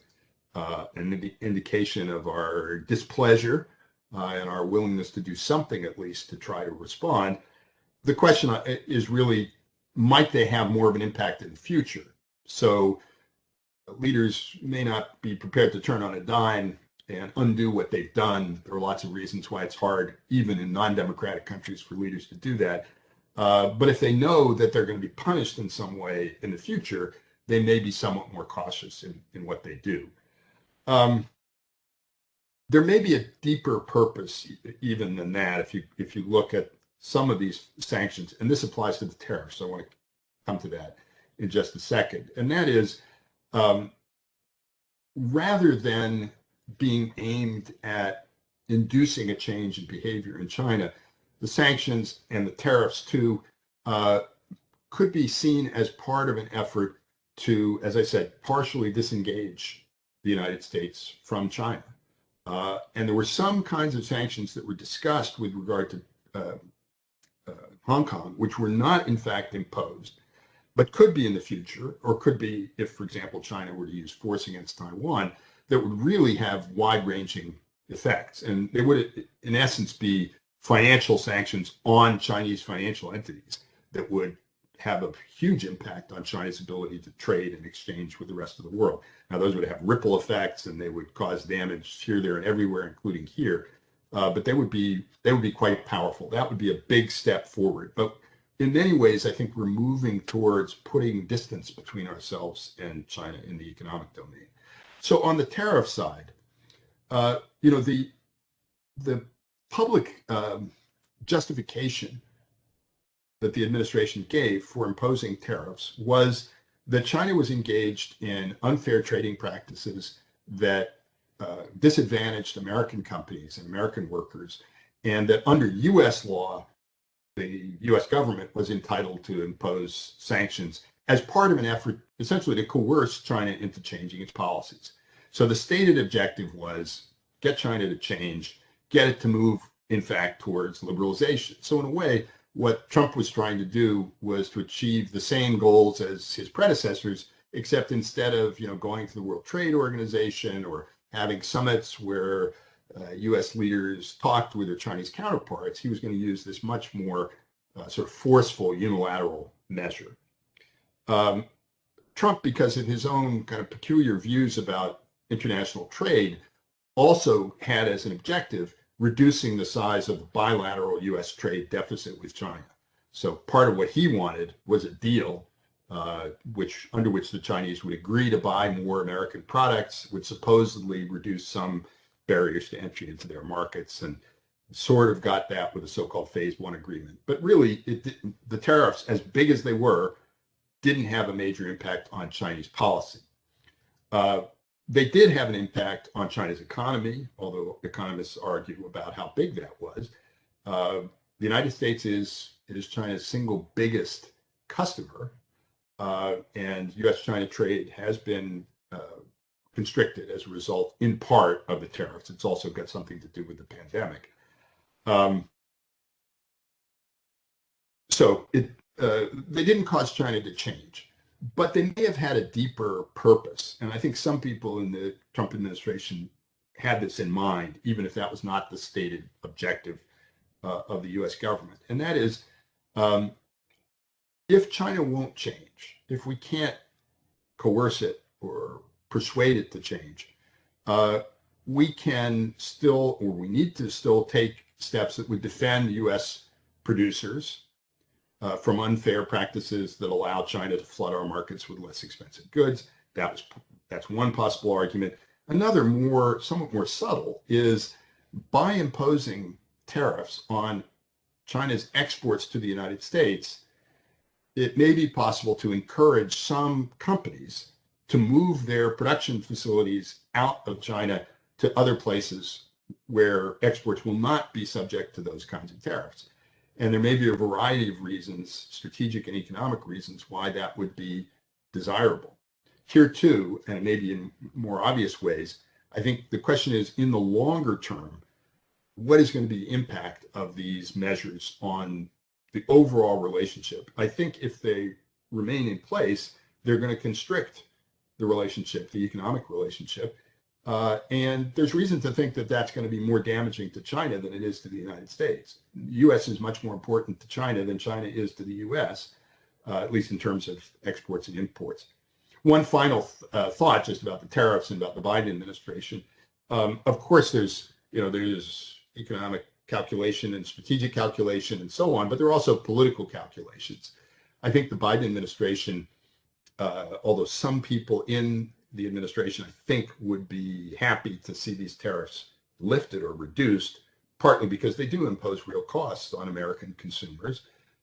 an indication of our displeasure and our willingness to do something, at least, to try to respond. The question is really, might they have more of an impact in the future? So leaders may not be prepared to turn on a dime and undo what they've done. There are lots of reasons why it's hard, even in non-democratic countries, for leaders to do that. But if they know that they're going to be punished in some way in the future, they may be somewhat more cautious in what they do. There may be a deeper purpose even than that. If you look at some of these sanctions, and this applies to the tariffs, so I want to come to that in just a second, and that is, rather than being aimed at inducing a change in behavior in China, the sanctions and the tariffs too could be seen as part of an effort to, as I said, partially disengage the United States from China. And there were some kinds of sanctions that were discussed with regard to Hong Kong, which were not in fact imposed, but could be in the future, or could be if, for example, China were to use force against Taiwan, that would really have wide-ranging effects. And they would, in essence, be financial sanctions on Chinese financial entities that would have a huge impact on China's ability to trade and exchange with the rest of the world. Now, those would have ripple effects, and they would cause damage here, there, and everywhere, including here. But they would be quite powerful. That would be a big step forward. But in many ways, I think we're moving towards putting distance between ourselves and China in the economic domain. So on the tariff side, the public justification that the administration gave for imposing tariffs was that China was engaged in unfair trading practices that disadvantaged American companies and American workers, and that under U.S. law, the U.S. government was entitled to impose sanctions as part of an effort essentially to coerce China into changing its policies. So the stated objective was get China to change, get it to move, in fact, towards liberalization. So in a way, what Trump was trying to do was to achieve the same goals as his predecessors, except instead of going to the World Trade Organization or having summits where U.S. leaders talked with their Chinese counterparts, he was going to use this much more sort of forceful unilateral measure. Trump, because of his own kind of peculiar views about international trade, also had as an objective reducing the size of the bilateral U.S. trade deficit with China. So part of what he wanted was a deal under which the Chinese would agree to buy more American products, would supposedly reduce some barriers to entry into their markets, and sort of got that with the so-called Phase 1 agreement. But really, the tariffs, as big as they were, didn't have a major impact on Chinese policy. They did have an impact on China's economy, although economists argue about how big that was. The United States is China's single biggest customer, and U.S. China trade has been constricted as a result, in part, of the tariffs. It's also got something to do with the pandemic. So they didn't cause China to change, but they may have had a deeper purpose. And I think some people in the Trump administration had this in mind, even if that was not the stated objective of the U.S. government. And that is, if China won't change, if we can't coerce it or persuade it to change, we can still, or we need to still take steps that would defend U.S. producers from unfair practices that allow China to flood our markets with less expensive goods. That's one possible argument. Another, somewhat more subtle, is by imposing tariffs on China's exports to the United States, it may be possible to encourage some companies to move their production facilities out of China to other places where exports will not be subject to those kinds of tariffs. And there may be a variety of reasons, strategic and economic reasons, why that would be desirable. Here too, and maybe in more obvious ways, I think the question is, in the longer term, what is going to be the impact of these measures on the overall relationship? I think if they remain in place, they're going to constrict the relationship, the economic relationship. And there's reason to think that that's going to be more damaging to China than it is to the United States. The U.S. is much more important to China than China is to the U.S., at least in terms of exports and imports. One final thought just about the tariffs and about the Biden administration. Of course, there's economic calculation and strategic calculation and so on, but there are also political calculations. I think the Biden administration, although some people in the administration, I think, would be happy to see these tariffs lifted or reduced, partly because they do impose real costs on American consumers.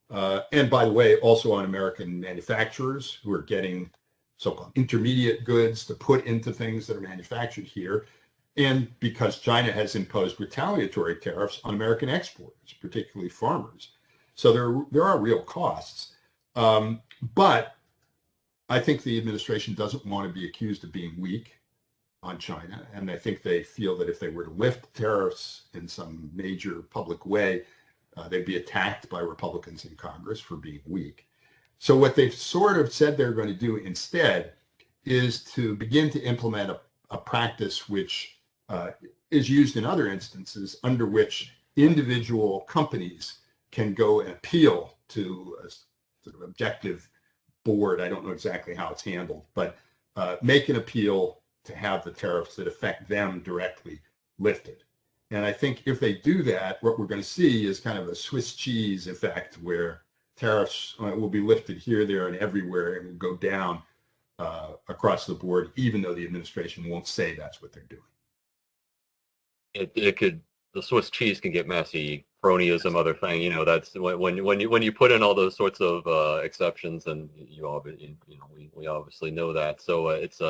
And by the way, also on American manufacturers who are getting so-called intermediate goods to put into things that are manufactured here. And because China has imposed retaliatory tariffs on American exporters, particularly farmers. So there are real costs. But I think the administration doesn't want to be accused of being weak on China. And I think they feel that if they were to lift tariffs in some major public way, they'd be attacked by Republicans in Congress for being weak. So what they've sort of said they're going to do instead is to begin to implement a practice which is used in other instances, under which individual companies can go and appeal to a sort of objective board. I don't know exactly how it's handled, but make an appeal to have the tariffs that affect them directly lifted. And I think if they do that, what we're going to see is kind of a Swiss cheese effect where tariffs will be lifted here, there, and everywhere, and will go down across the board, even though the administration won't say that's what they're doing. It could, the Swiss cheese can get messy. Cronyism, other thing, you know, that's when you put in all those sorts of exceptions, and we obviously know that. So it's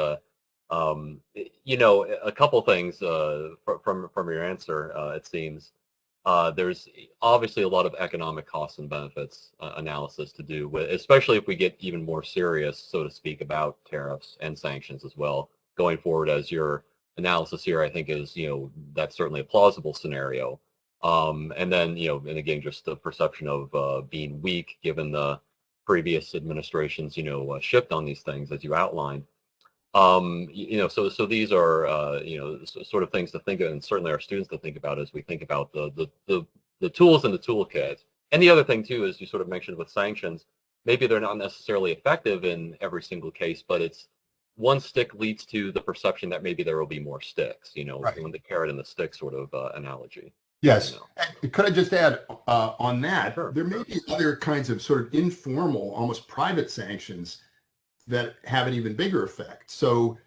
you know, a couple things from your answer. It seems there's obviously a lot of economic costs and benefits analysis to do with, especially if we get even more serious, so to speak, about tariffs and sanctions as well going forward. As your analysis here, I think, is, you know, that's certainly a plausible scenario. And then, you know, and again, just the perception of being weak given the previous administration's, you know, shift on these things, as you outlined. You know, so these are, you know, sort of things to think of, and certainly our students to think about as we think about the tools in the toolkit. And the other thing too, is you sort of mentioned with sanctions, maybe they're not necessarily effective in every single case, but it's one stick leads to the perception that maybe there will be more sticks, you know, Right. the carrot and the stick sort of analogy. Yes. You know. And could I just add on that, Sure. there may be other kinds of sort of informal, almost private sanctions that have an even bigger effect. So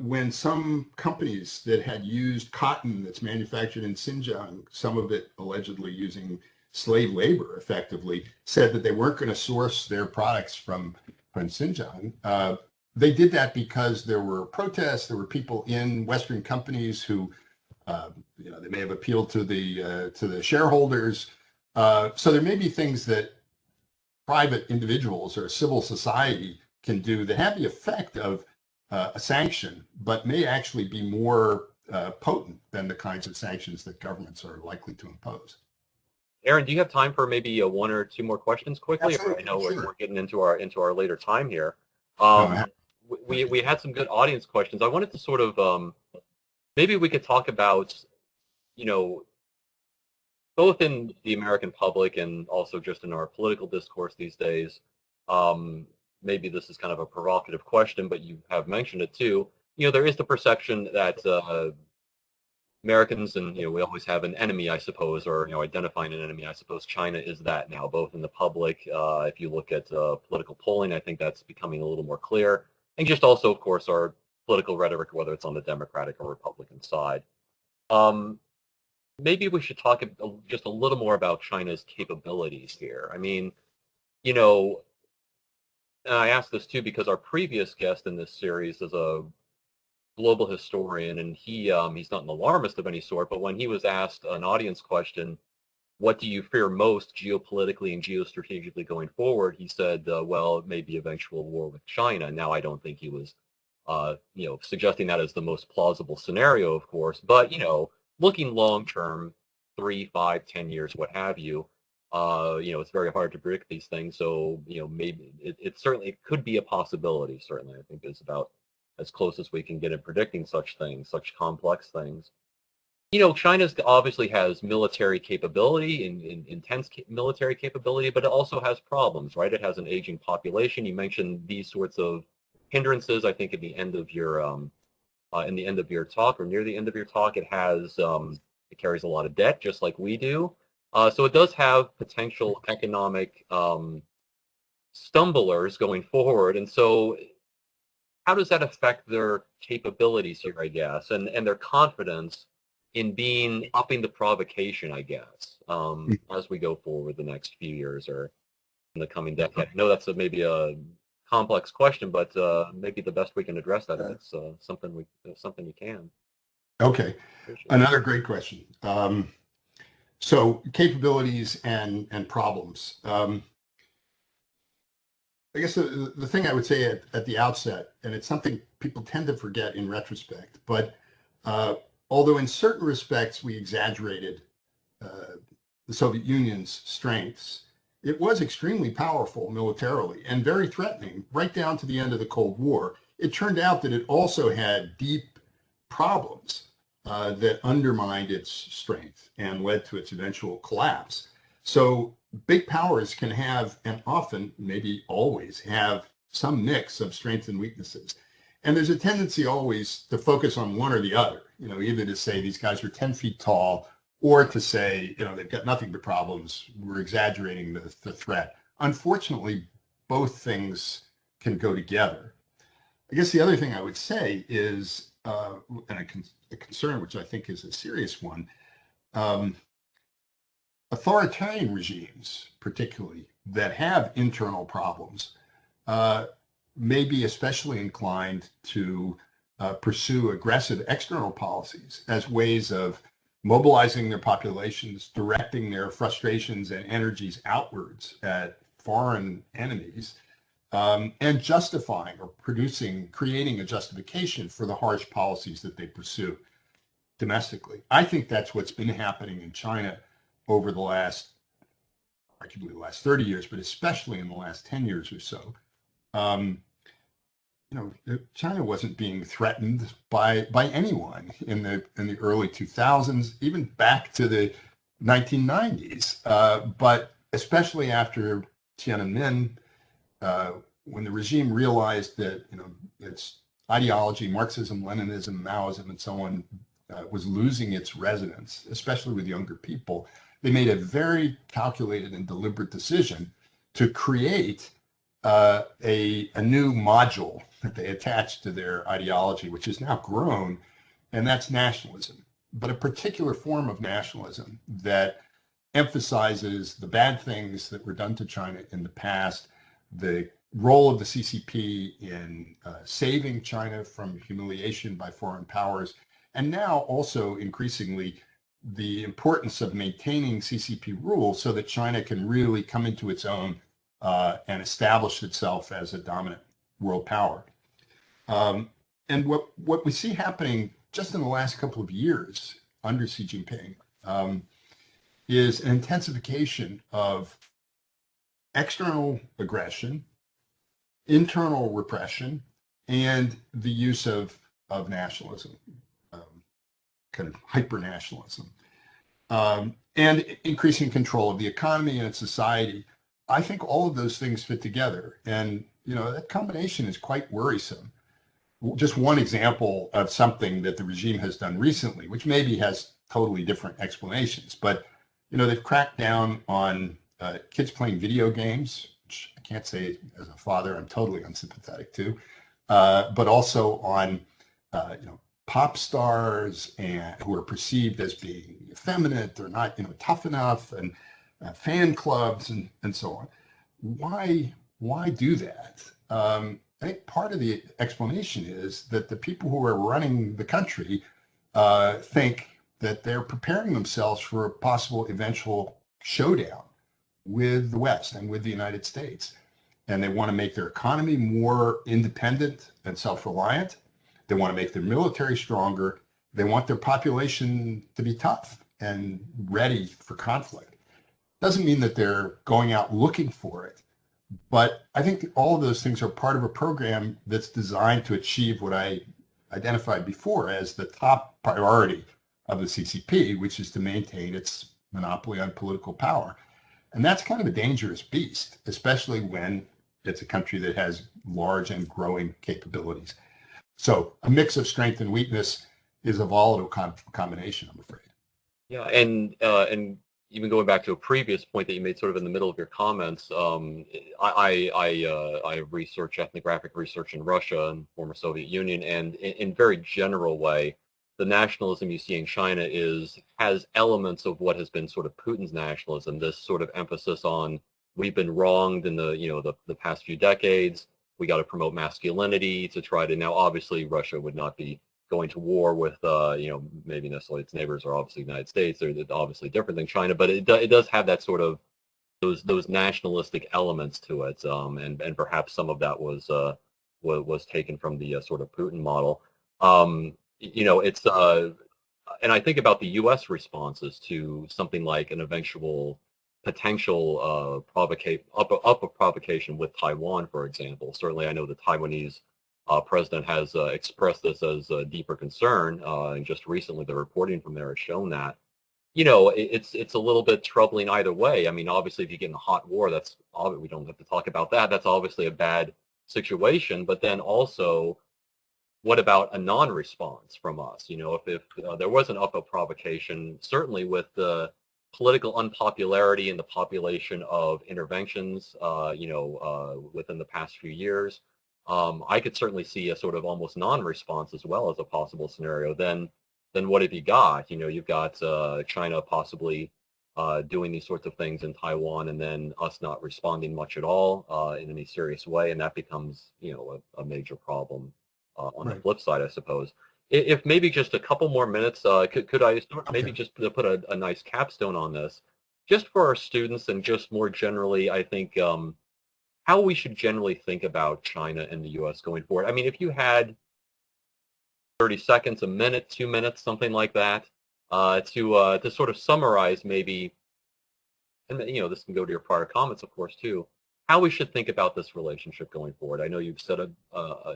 when some companies that had used cotton that's manufactured in Xinjiang, some of it allegedly using slave labor effectively, said that they weren't going to source their products from Xinjiang, they did that because there were protests, there were people in Western companies who you know, they may have appealed to the shareholders. So there may be things that private individuals or civil society can do that have the effect of a sanction, but may actually be more potent than the kinds of sanctions that governments are likely to impose. Aaron, do you have time for maybe one or two more questions quickly? Absolutely, I know sure. we're getting into our later time here. No, We had some good audience questions. I wanted to sort of maybe we could talk about, you know, both in the American public and also just in our political discourse these days. Maybe this is kind of a provocative question, but you have mentioned it too. You know, there is the perception that Americans, and, you know, we always have an enemy, I suppose, or, you know, identifying an enemy. I suppose China is that now, both in the public. If you look at political polling, I think that's becoming a little more clear. And just also, of course, our political rhetoric, whether it's on the Democratic or Republican side. Maybe we should talk just a little more about China's capabilities here. I mean, you know, and I ask this too because our previous guest in this series is a global historian, and he's not an alarmist of any sort, but when he was asked an audience question, what do you fear most geopolitically and geostrategically going forward, he said, well, it may be eventual war with China. Now, I don't think he was, you know, suggesting that as the most plausible scenario, of course, but, you know, looking long term, 3, 5, 10 years, what have you, you know, it's very hard to predict these things. So, you know, maybe it certainly could be a possibility. Certainly, I think is about as close as we can get in predicting such things, such complex things. You know, China obviously has military capability, intense military capability, but it also has problems, right? It has an aging population. You mentioned these sorts of hindrances. I think at the end of your in the end of your talk, or near the end of your talk, it has it carries a lot of debt, just like we do. So it does have potential economic stumblers going forward. And so how does that affect their capabilities here, I guess, and their confidence in being upping the provocation, I guess, as we go forward the next few years or in the coming decade? I know that's maybe a complex question, but maybe the best we can address that if it's something you can. Okay, another great question. So capabilities and problems. I guess the thing I would say at the outset, and it's something people tend to forget in retrospect, but although in certain respects we exaggerated the Soviet Union's strengths, it was extremely powerful militarily and very threatening right down to the end of the Cold War. It turned out that it also had deep problems that undermined its strength and led to its eventual collapse. So big powers can have, and often, maybe always, have some mix of strengths and weaknesses. And there's a tendency always to focus on one or the other, either to say these guys are 10 feet tall, or to say, they've got nothing but problems, we're exaggerating the threat. Unfortunately, both things can go together. I guess the other thing I would say is, and a concern which I think is a serious one, authoritarian regimes, particularly, that have internal problems, may be especially inclined to pursue aggressive external policies as ways of mobilizing their populations, directing their frustrations and energies outwards at foreign enemies, and justifying or creating a justification for the harsh policies that they pursue domestically. I think that's what's been happening in China over the last, arguably the last 30 years, but especially in the last 10 years or so. China wasn't being threatened by anyone in the early 2000s, even back to the 1990s. But especially after Tiananmen, when the regime realized that its ideology, Marxism, Leninism, Maoism, and so on, was losing its resonance, especially with younger people, they made a very calculated and deliberate decision to create a new module that they attached to their ideology, which has now grown, and that's nationalism. But a particular form of nationalism that emphasizes the bad things that were done to China in the past, the role of the CCP in saving China from humiliation by foreign powers, and now also increasingly the importance of maintaining CCP rule so that China can really come into its own and establish itself as a dominant world power. And what we see happening just in the last couple of years under Xi Jinping is an intensification of external aggression, internal repression, and the use of nationalism, kind of hyper-nationalism, and increasing control of the economy and its society. I think all of those things fit together, and that combination is quite worrisome. Just one example of something that the regime has done recently, which maybe has totally different explanations, but they've cracked down on kids playing video games, which I can't say as a father I'm totally unsympathetic to, but also on pop stars and who are perceived as being effeminate or not tough enough, and fan clubs and so on. Why do that? I think part of the explanation is that the people who are running the country think that they're preparing themselves for a possible eventual showdown with the West and with the United States. And they want to make their economy more independent and self-reliant. They want to make their military stronger. They want their population to be tough and ready for conflict. Doesn't mean that they're going out looking for it. But I think all of those things are part of a program that's designed to achieve what I identified before as the top priority of the CCP, which is to maintain its monopoly on political power. And that's kind of a dangerous beast, especially when it's a country that has large and growing capabilities. So a mix of strength and weakness is a volatile combination, I'm afraid. Yeah, and even going back to a previous point that you made sort of in the middle of your comments, I research ethnographic research in Russia and former Soviet Union, and in very general way, the nationalism you see in China has elements of what has been sort of Putin's nationalism, this sort of emphasis on we've been wronged in the past few decades. We got to promote masculinity to try to now. Obviously, Russia would not be going to war with maybe necessarily its neighbors are obviously the United States. They're obviously different than China, but it does have that sort of those nationalistic elements to it, and perhaps some of that was taken from the sort of Putin model. It's and I think about the U.S. responses to something like an eventual potential provocation with Taiwan, for example. Certainly, I know the Taiwanese president has expressed this as a deeper concern, and just recently the reporting from there has shown that. It's a little bit troubling either way. I mean, obviously, if you get in a hot war, we don't have to talk about that. That's obviously a bad situation. But then also, what about a non-response from us? If there was an upper provocation, certainly with the political unpopularity in the population of interventions, within the past few years, I could certainly see a sort of almost non-response as well as a possible scenario. Then what have you got? You've got China possibly doing these sorts of things in Taiwan, and then us not responding much at all in any serious way, and that becomes a major problem on the flip side, I suppose. If maybe just a couple more minutes, could I start maybe just to put a nice capstone on this, just for our students and just more generally, I think how we should generally think about China and the U.S. going forward. I mean, if you had 30 seconds, a minute, 2 minutes, something like that, to sort of summarize maybe, and this can go to your prior comments, of course, too, how we should think about this relationship going forward. I know you've said,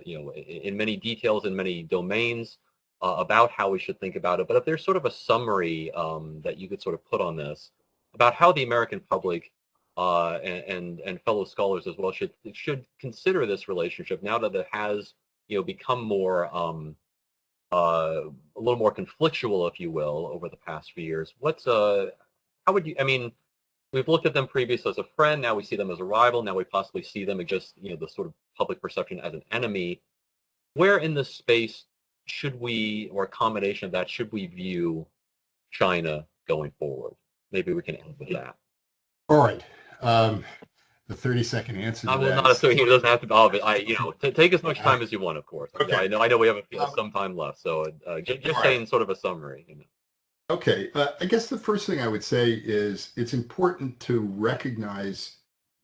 in many details, in many domains, about how we should think about it. But if there's sort of a summary that you could sort of put on this about how the American public and fellow scholars as well should consider this relationship now that it has become more a little more conflictual, if you will, over the past few years. How would you? I mean, we've looked at them previously as a friend. Now we see them as a rival. Now we possibly see them as just the sort of public perception as an enemy. Where in this space should we, or a combination of that, should we view China going forward? Maybe we can end with that. All right. The 30-second answer to that. Not assuming it doesn't have to be all of it. Take as much time as you want, of course. Okay. I know we have some time left, so just saying sort of a summary. Okay. I guess the first thing I would say is it's important to recognize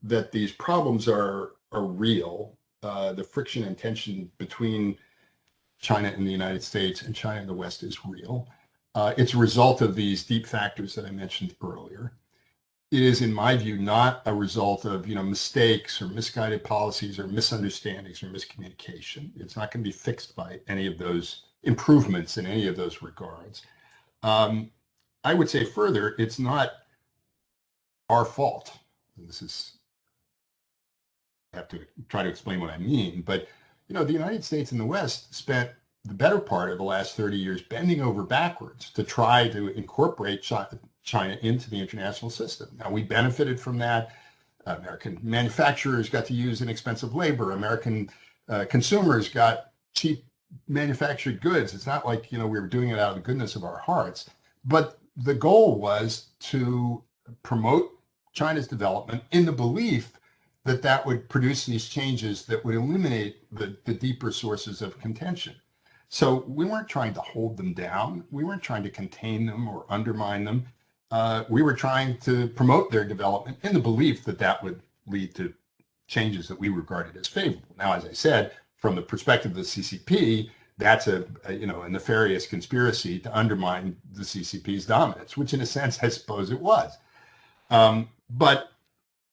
that these problems are real. The friction and tension between China and the United States and China and the West is real. It's a result of these deep factors that I mentioned earlier. It is, in my view, not a result of mistakes or misguided policies or misunderstandings or miscommunication. It's not going to be fixed by any of those improvements in any of those regards. I would say further, it's not our fault. And I have to try to explain what I mean, but the United States and the West spent the better part of the last 30 years bending over backwards to try to incorporate China into the international system. Now, we benefited from that. American manufacturers got to use inexpensive labor. American consumers got cheap manufactured goods. It's not like, we were doing it out of the goodness of our hearts. But the goal was to promote China's development in the belief that that would produce these changes that would eliminate the deeper sources of contention. So we weren't trying to hold them down. We weren't trying to contain them or undermine them. We were trying to promote their development in the belief that that would lead to changes that we regarded as favorable. Now, as I said, from the perspective of the CCP, that's a nefarious conspiracy to undermine the CCP's dominance, which in a sense, I suppose it was. But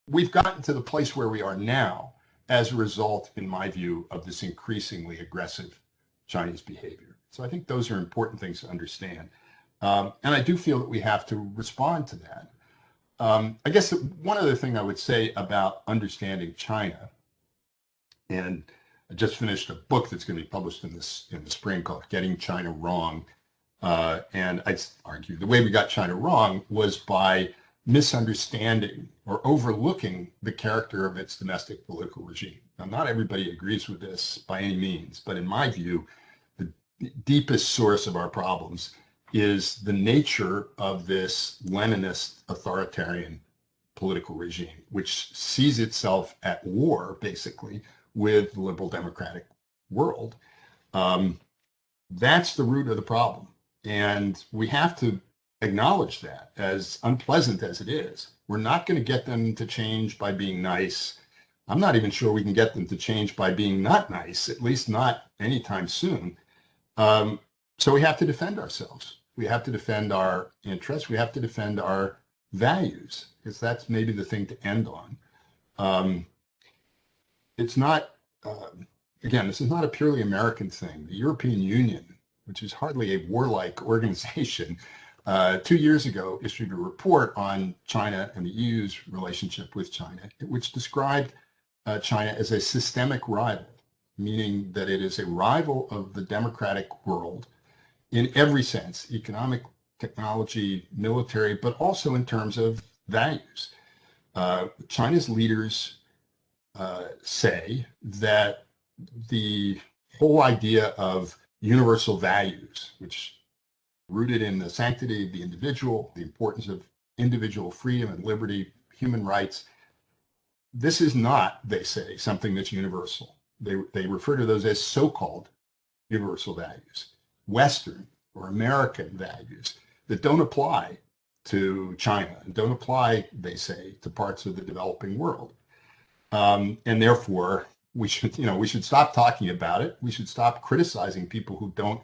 we've gotten to the place where we are now as a result, in my view, of this increasingly aggressive Chinese behavior. So I think those are important things to understand. And I do feel that we have to respond to that. I guess one other thing I would say about understanding China, and I just finished a book that's going to be published in the spring called Getting China Wrong. And I'd argue the way we got China wrong was by misunderstanding or overlooking the character of its domestic political regime. Now, not everybody agrees with this by any means, but in my view, deepest source of our problems is the nature of this Leninist authoritarian political regime, which sees itself at war, basically, with the liberal democratic world. That's the root of the problem. And we have to acknowledge that, as unpleasant as it is. We're not going to get them to change by being nice. I'm not even sure we can get them to change by being not nice, at least not anytime soon. So we have to defend ourselves. We have to defend our interests. We have to defend our values, because that's maybe the thing to end on. It's not, again, this is not a purely American thing. The European Union, which is hardly a warlike organization, 2 years ago issued a report on China and the EU's relationship with China, which described China as a systemic rival, meaning that it is a rival of the democratic world in every sense: economic, technology, military, but also in terms of values. China's leaders say that the whole idea of universal values, which rooted in the sanctity of the individual, the importance of individual freedom and liberty, human rights, this is not, they say, something that's universal. They refer to those as so-called universal values, Western or American values that don't apply to China and don't apply, they say, to parts of the developing world. And therefore, we should stop talking about it. We should stop criticizing people who don't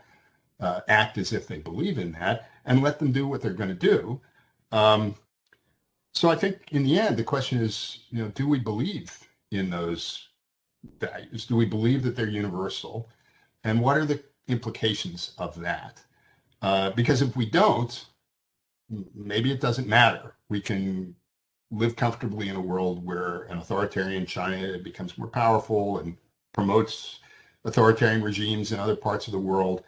act as if they believe in that, and let them do what they're going to do. So I think in the end, the question is, do we believe in those values? Do we believe that they're universal? And what are the implications of that? Because if we don't, maybe it doesn't matter. We can live comfortably in a world where an authoritarian China becomes more powerful and promotes authoritarian regimes in other parts of the world.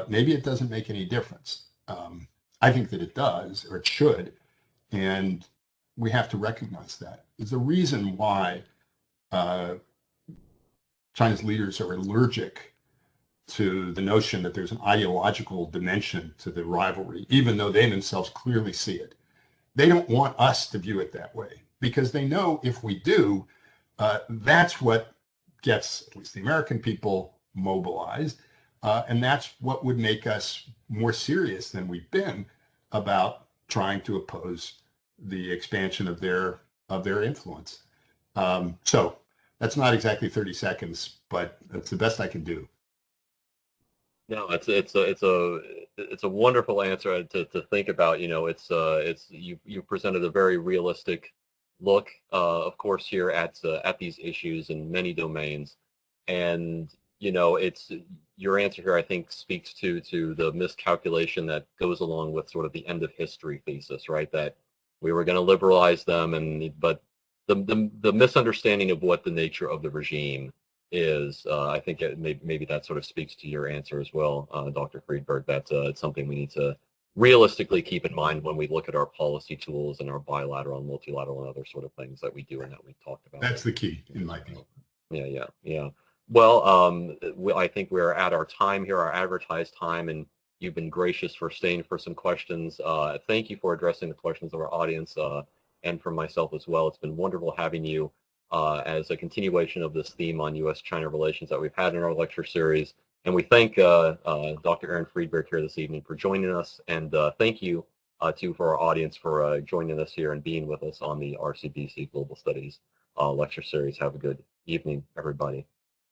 Maybe it doesn't make any difference. I think that it does, or it should, and we have to recognize that. There's a reason why China's leaders are allergic to the notion that there's an ideological dimension to the rivalry, even though they themselves clearly see it. They don't want us to view it that way, because they know if we do, that's what gets at least the American people mobilized. And that's what would make us more serious than we've been about trying to oppose the expansion of their influence. So that's not exactly 30 seconds, but that's the best I can do. No, it's a wonderful answer to think about. You presented a very realistic look, of course, here at these issues in many domains, and it's your answer here, I think, speaks to the miscalculation that goes along with sort of the end of history thesis, right? That we were going to liberalize them, but the misunderstanding of what the nature of the regime is, I think maybe that sort of speaks to your answer as well, Dr. Friedberg. That's it's something we need to realistically keep in mind when we look at our policy tools and our bilateral and multilateral and other sort of things that we do and that we talked about. That's the key, in my opinion. Yeah. Well, I think we're at our time here, our advertised time, and you've been gracious for staying for some questions. Thank you for addressing the questions of our audience and for myself as well. It's been wonderful having you as a continuation of this theme on U.S.-China relations that we've had in our lecture series. And we thank Dr. Aaron Friedberg here this evening for joining us. And thank you, too, for our audience for joining us here and being with us on the RCBC Global Studies lecture series. Have a good evening, everybody.